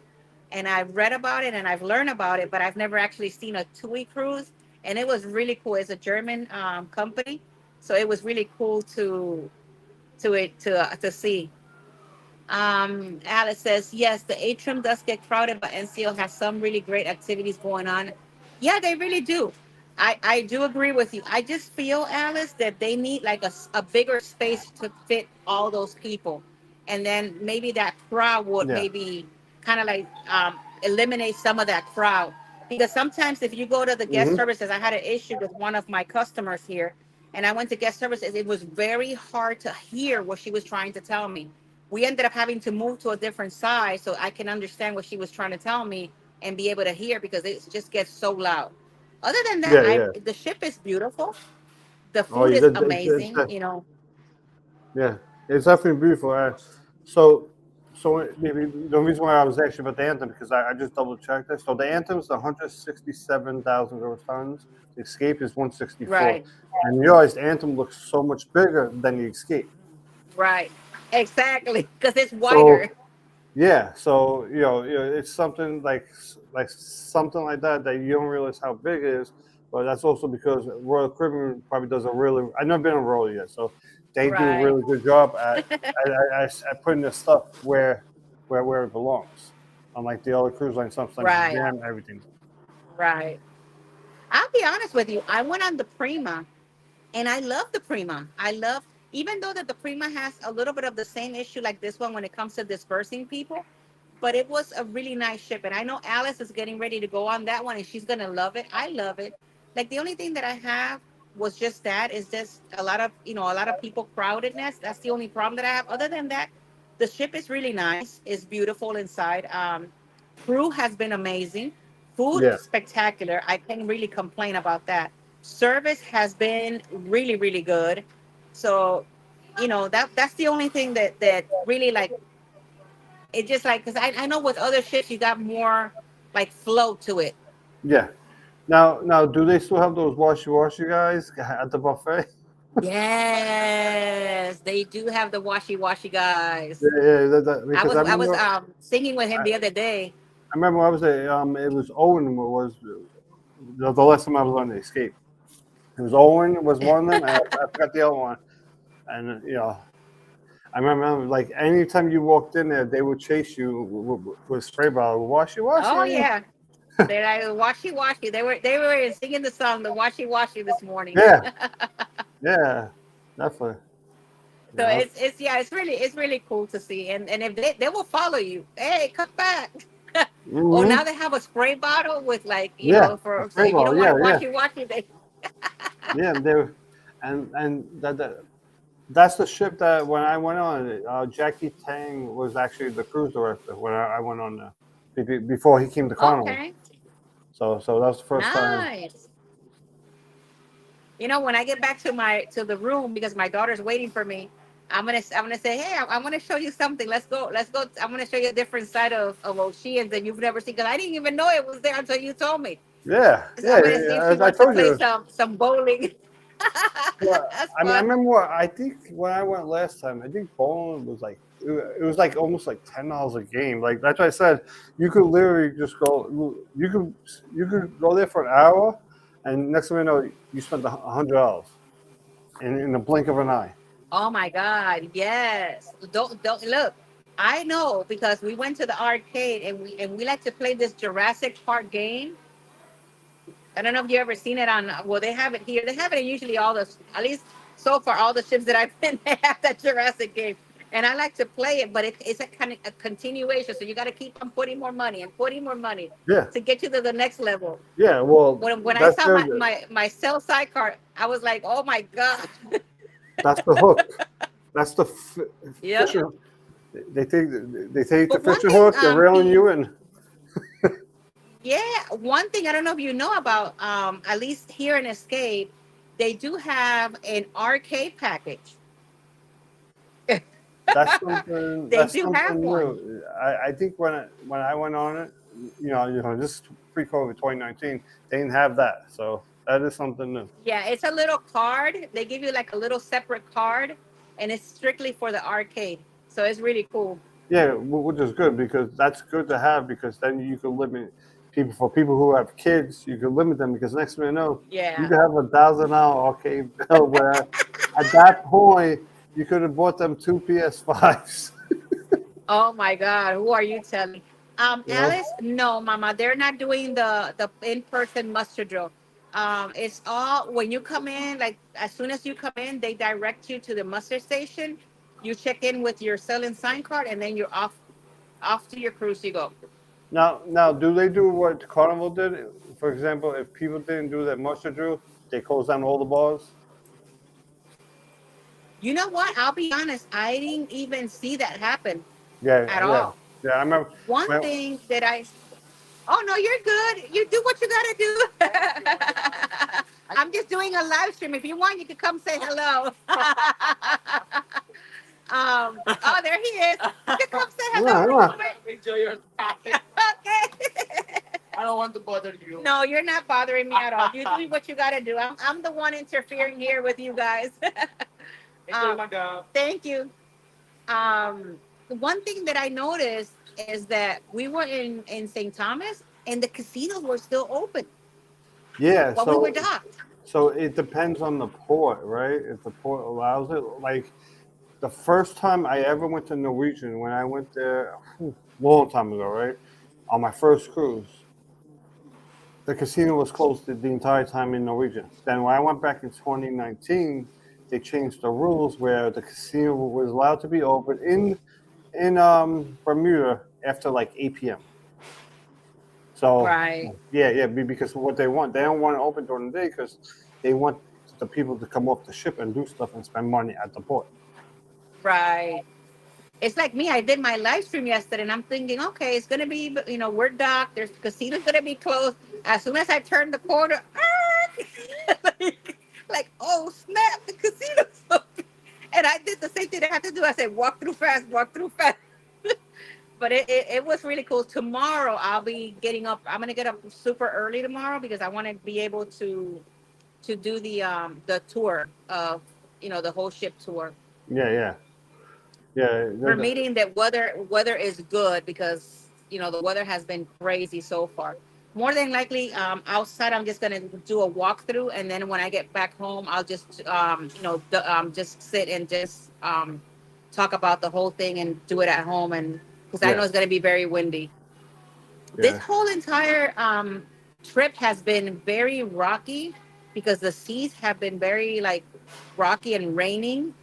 and I've read about it and I've learned about it, but I've never actually seen a TUI cruise. And it was really cool. It's a German company, so it was really cool to see. Alice says, yes, the atrium does get crowded, but NCL has some really great activities going on. Yeah, they really do. I do agree with you. I just feel, Alice, that they need like a bigger space to fit all those people. And then maybe that crowd would Yeah. maybe kind of like eliminate some of that crowd. Because sometimes if you go to the guest Hmm. services, I had an issue with one of my customers here, and I went to guest services. It was very hard to hear what she was trying to tell me. We ended up having to move to a different side so I can understand what she was trying to tell me and be able to hear because it just gets so loud. Other than that, Yeah, I yeah. the ship is beautiful. The Oh, food yeah. is amazing. Yeah, it's definitely beautiful. So maybe the reason why I was asking about the Anthem because I just double checked this. So the Anthem is 167,000 gross tons. The Escape is 164, Right, and you realize the Anthem looks so much bigger than the Escape. right, exactly, because it's So wider. yeah, so it's something like something like that you don't realize how big it is, but that's also because Royal Caribbean probably does a really. I've never been on Royal yet, so they do a Right, really good job at putting their stuff where it belongs. Unlike the other cruise lines, sometimes you right, jam everything. right. I'll be honest with you. I went on the Prima, and I love the Prima. I love, even though that the Prima has a little bit of the same issue like this one when it comes to dispersing people, but it was a really nice ship. And I know Alice is getting ready to go on that one, and she's gonna love it. I love it. Like the only thing that I have was just that is just a lot of people crowdedness. That's the only problem that I have. Other than that, the ship is really nice. It's beautiful inside. Crew has been amazing. Food Yeah, spectacular. I can't really complain about that. Service has been really, really good. So, that's the only thing that really like it just like because I know with other ships you got more like flow to it. yeah. Now, do they still have those washy guys at the buffet? Yes, they do have the washy guys. Yeah, I because was I was singing with him I, the other day. I remember I was there. It was Owen was the last time I was on the escape. It was Owen was one of them, and I forgot the other one. And I remember like anytime you walked in there, they would chase you with a spray bottle, washy. Oh yeah, they're like washy. They were singing the song the washy this morning. Yeah, yeah, definitely. So Yeah, it's really cool to see, and if they will follow you, hey, come back. Oh, hmm now they have a spray bottle with like yeah, a so spray if you bottle. don't want Yeah, to yeah, washy, they yeah. They were, and that's the ship that when I went on, Jackie Tang was actually the cruise director when I went on there before he came to Carnival. okay, So that was the first time. nice. When I get back to the room because my daughter's waiting for me, I'm gonna say, hey, I'm gonna show you something. Let's go. I'm gonna show you a different side of Oceans that you've never seen because I didn't even know it was there until you told me. Yeah, So yeah. I'm gonna see if she As I wants to told play you, some bowling. well, That's I fun. remember I think when I went last time, I think bowling was like it was like almost like $10 a game. Like that's why I said you could literally just go. You could go there for an hour, and next thing you know, you spent $100 in the blink of an eye. Oh my God, yes. Don't look. I know because we went to the arcade and we like to play this Jurassic Park game. I don't know if you ever seen it on. Well, they have it here. They have it in usually all the, at least so far, all the ships that I've been. They have that Jurassic game, and I like to play it. But it's a kind of a continuation, so you got to keep on putting more money and putting more money Yeah, to get you to the next level. yeah. Well, When I that's saw my good. my my cell sidecar, I was like, oh my God. That's the hook. That's the Yep. fishing. They take the But one fishing thing, hook. They're reeling Pete, you in. yeah, one thing I don't know if you know about, at least here in Escape, they do have an arcade package. That's something. They That's do have something one. new. I think when I went on it, this is pre-COVID 2019. They didn't have that, so that is something new. Yeah, it's a little card. They give you like a little separate card, and it's strictly for the arcade. So it's really cool. Yeah, which is good because that's good to have because then you can limit people for people who have kids. You can limit them because next thing you know, you Yeah. can have $1,000 arcade bill where at that point you could have bought them two PS5s. Oh my God, who are you telling? You know? Alice, no, Mama, they're not doing the in-person muster drill. It's all when you come in, like as soon as you come in, they direct you to the muster station. You check in with your sell and sign card, and then you're off to your cruise. You go. Now, do they do what Carnival did? For example, if people didn't do that muster drill, they close down all the bars. You know what? I'll be honest. I didn't even see that happen Yeah, at yeah, all. yeah. I remember. One Well, thing that I Oh no, you're good. You do what you gotta do. I'm just doing a live stream. If you want, you can come say hello. Oh, there he is. You can come say come hello on, come real on. quick. Enjoy your topic. Okay. I don't want to bother you. No, you're not bothering me at all. You do what you gotta do. I'm the one interfering here with you guys. Thank you. One thing that I noticed is that we were in St. Thomas and the casinos were still open Yeah, while we were docked. so it depends on the port, right? If the port allows it. Like the first time I ever went to Norwegian, when I went there, long time ago, right? On my first cruise, the casino was closed the entire time in Norwegian. Then when I went back in 2019, they changed the rules where the casino was allowed to be open in Bermuda after like 8 p.m. So Right, yeah, because what they don't want to open during the day because they want the people to come off the ship and do stuff and spend money at the port. right. it's like me. I did my live stream yesterday, and I'm thinking, okay, it's gonna be, we're docked. There's casino's gonna be closed. As soon as I turn the corner, like, oh snap, the casino's open. And I did the same thing I had to do. I said, walk through fast, walk through fast. But it was really cool. Tomorrow I'll be getting up. I'm gonna get up super early tomorrow because I want to be able to do the tour of the whole ship tour. Yeah, yeah, yeah. Permitting that weather is good because the weather has been crazy so far. More than likely, outside I'm just gonna do a walkthrough, and then when I get back home, I'll just just sit and just talk about the whole thing and do it at home, and because I know Yeah, it's gonna be very windy. This yeah. whole entire trip has been very rocky because the seas have been very like rocky and raining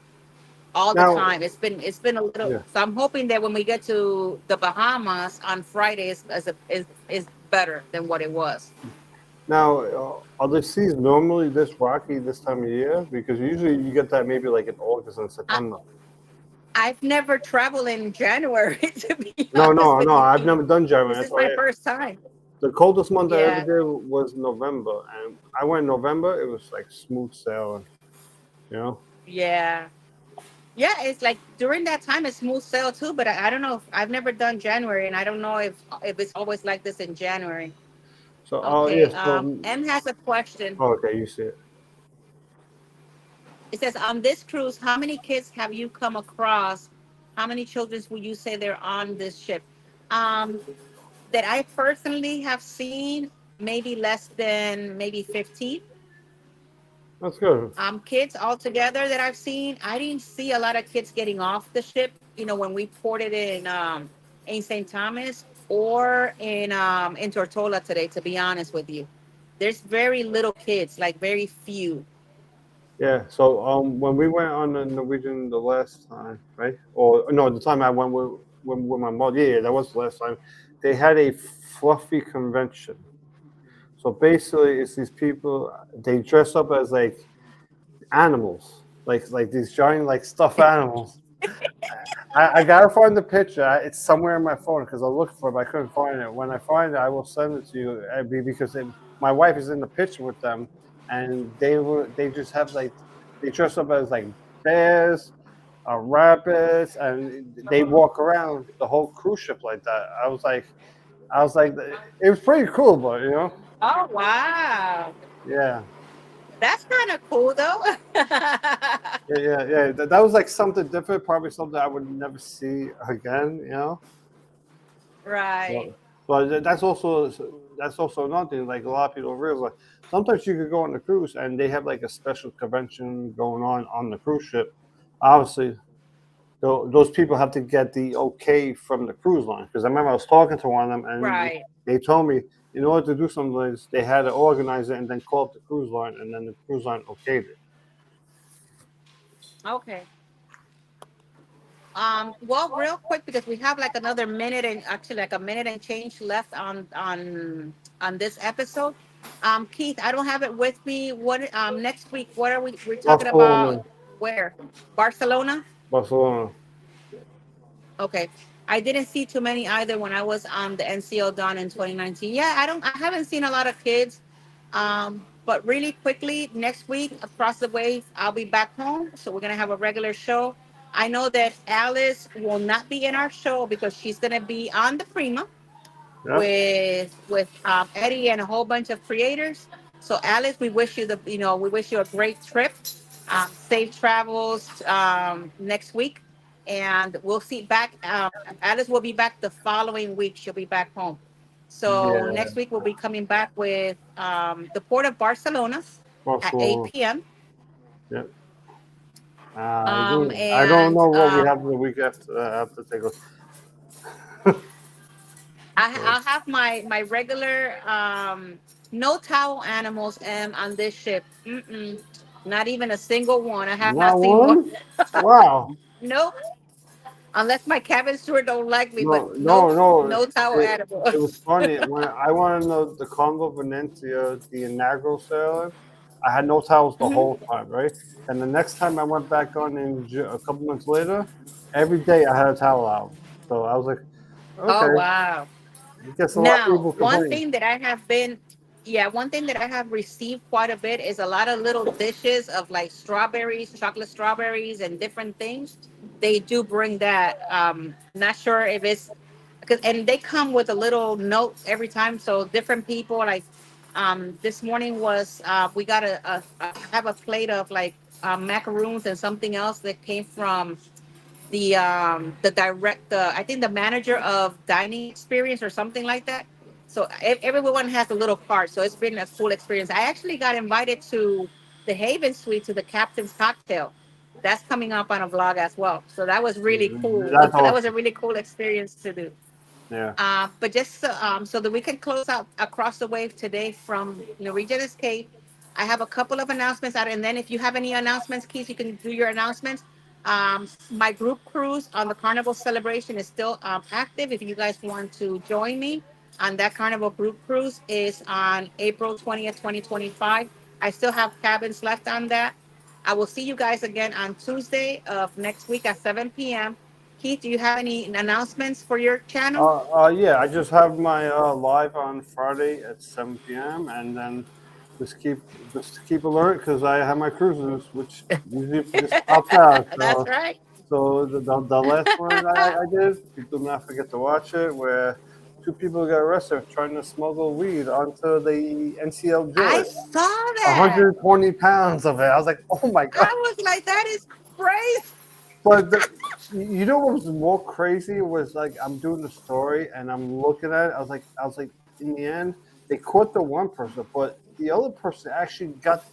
all the Now, time. It's been a little. yeah. So I'm hoping that when we get to the Bahamas on Friday is better than what it was. Now, are the seas normally this rocky this time of year? Because usually you get that maybe like in August and I, September. I've never traveled in January to be No, honest no, with no. you, I've Keith. never done January. This That's is why my first time. the coldest month I ever Yeah, did was November, and I went in November. It was like smooth sailing, you know. yeah. Yeah, it's like during that time it's smooth sail too, but I don't know if I've never done January, and I don't know if it's always like this in January. So, oh yeah. Okay, So, M has a question. oh, okay, you see it. It says, on this cruise, how many kids have you come across? How many children would you say they're on this ship? Um, that I personally have seen, maybe less than maybe 15 That's good. kids altogether that I've seen. I didn't see a lot of kids getting off the ship, when we ported in St. Thomas or in Tortola today, to be honest with you. There's very little kids, like very few. Yeah. So, when we went on the Norwegian the last time, right? Or no, the time I went with my mom. Yeah, yeah, that was the last time. They had a fluffy convention. So basically, it's these people. They dress up as like animals, like these giant like stuffed animals. I gotta find the picture. It's somewhere in my phone because I looked for it, but I couldn't find it. When I find it, I will send it to you. Because my wife is in the picture with them, and they just have like they dress up as like bears, rabbits, and they walk around the whole cruise ship like that. I was like, it was pretty cool, but Oh, wow. yeah. That's kind of cool, though. Yeah, yeah, yeah. That was like something different, probably something I would never see again, Right. Well, but that's also another thing. Like a lot of people realize, sometimes you could go on the cruise and they have like a special convention going on the cruise ship. Obviously, those people have to get the okay from the cruise line. Because I remember I was talking to one of them and Right. they told me in order to do something like this, they had to organize it and then call up the cruise line and then the cruise line okayed it. Okay. Well, real quick because we have like another minute and actually like a minute and change left on this episode. Keith, I don't have it with me. What next week? What are we're talking about? Barcelona, Where? Barcelona. Barcelona. Okay. I didn't see too many either when I was on the NCL Dawn in 2019. Yeah, I haven't seen a lot of kids. But really quickly, next week across the way, I'll be back home. So we're gonna have a regular show. I know that Alice will not be in our show because she's gonna be on the Prima Yeah, with Eddie and a whole bunch of creators. So Alice, we wish you a great trip, safe travels next week, and we'll see back. Alice will be back the following week. She'll be back home. So yeah, next week we'll be coming back with the Port of Barcelona at 8 Barcelona. p.m. Yeah. I don't And know what we have the week after. I have to take a. I'll have my regular no towel animals on this ship. Mm-mm. Not even a single one. I have not Not seen one. one. Wow. Nope. Unless my cabin steward don't like me, but No, nope, no, no. no towel It, animal. it was funny when I went on the Congo Venencia, the inaugural sailing. I had no towels the Hmm. whole time, right? And the next time I went back on a couple months later, every day I had a towel out. So I was like, Oh okay, wow. I guess a lot of Now, people one complain. thing that I have been, yeah, one thing that I have received quite a bit is a lot of little dishes of like strawberries, chocolate strawberries, and different things. They do bring that. Not sure if it's because, and they come with a little note every time. So different people like, this morning was we got a have a plate of like macaroons and something else that came from the I think the manager of dining experience or something like that. So everyone has a little part, so it's been a cool experience. I actually got invited to the Haven Suite to the captain's cocktail. That's coming up on a vlog as well, so that was really cool. That's That was a awesome. really cool experience to do. Yeah. But just so that we can close out across the wave today from Norwegian Escape, I have a couple of announcements out, and then if you have any announcements, Keith, you can do your announcements. My group cruise on the Carnival celebration is still active. If you guys want to join me on that Carnival group cruise, is on April 20th, 2025. I still have cabins left on that. I will see you guys again on Tuesday of next week at 7 p.m. Keith, do you have any announcements for your channel? Yeah, I just have my live on Friday at 7 p.m. and then just keep keep alert because I have my cruises, which usually just pops out. That's So right. the last one I did, people do not forget to watch it, where two people got arrested trying to smuggle weed onto the NCL I joint. saw that. 120 pounds of it. I was like, oh my god. I was like, that is crazy. But you know what was more crazy was like I'm doing the story and I'm looking at it. I was like, in the end, they caught the one person, but the other person actually got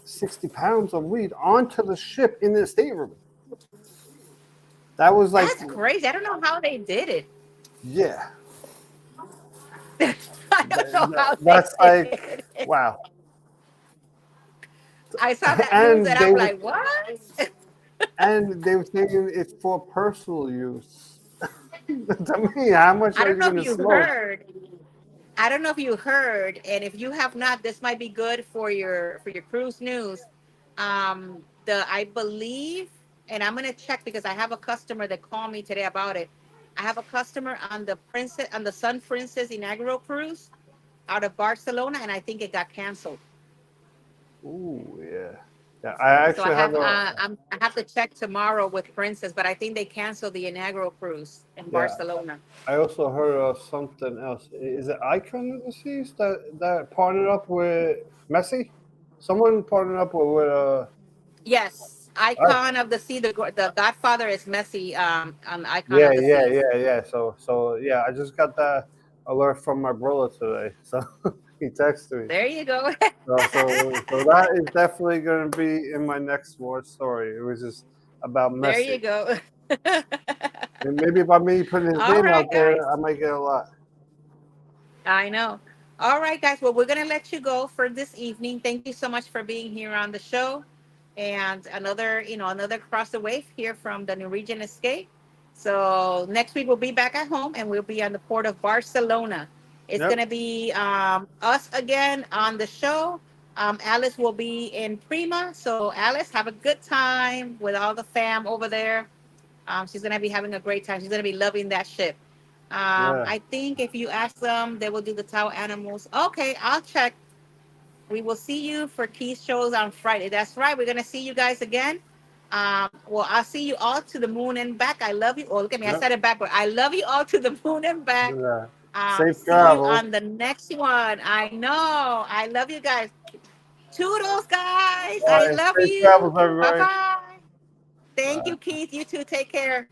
60 pounds of weed onto the ship in the stateroom. That was like, That's crazy. I don't know how they did it. yeah, I don't know how they that's did like, it. wow. I saw that news and And I'm like, what? they were saying it's for personal use. To me, how much I are don't you know if gonna you smoke? heard. I don't know if you heard, and if you have not, this might be good for your cruise news. The I believe, and I'm gonna check because I have a customer that called me today about it. I have a customer on the Sun Princess inaugural cruise out of Barcelona, and I think it got canceled. Ooh, yeah. Yeah, I So I actually have have a I have to check tomorrow with Princess, but I think they canceled the inaugural cruise in yeah. Barcelona. I also heard of something else. Is it Icon of the Seas that partnered up with Messi? Someone partnered up with Yes, I, Icon of the Sea. The Godfather is Messi. On Icon yeah, of the yeah, Seas. yeah, yeah. So yeah, I just got that alert from my brother today. So he texted me. There you go. So that is definitely going to be in my next sports story. It was just about There Messi. you go. And maybe by me putting his All name right, out guys. there, I might get a lot. I know. All right, guys. Well, we're gonna let you go for this evening. Thank you so much for being here on the show, and another cross the wave here from the Norwegian Escape. So next week we'll be back at home, and we'll be on the port of Barcelona. It's Yep. gonna be us again on the show. Alice will be in Prima. So Alice, have a good time with all the fam over there. She's gonna be having a great time. She's gonna be loving that ship. Yeah. I think if you ask them, they will do the tower animals. Okay, I'll check. We will see you for Keith shows on Friday. That's right. We're gonna see you guys again. Well, I'll see you all to the moon and back. I love you. Oh, look at me. I Yep. said it backward. I love you all to the moon and back. Yeah. Safe See you travels. on the next one. I know. I love you guys. Toodles, guys. All I right. love Safe you. travels, Bye everybody. bye. Thank Bye. you, Keith. You too. Take care.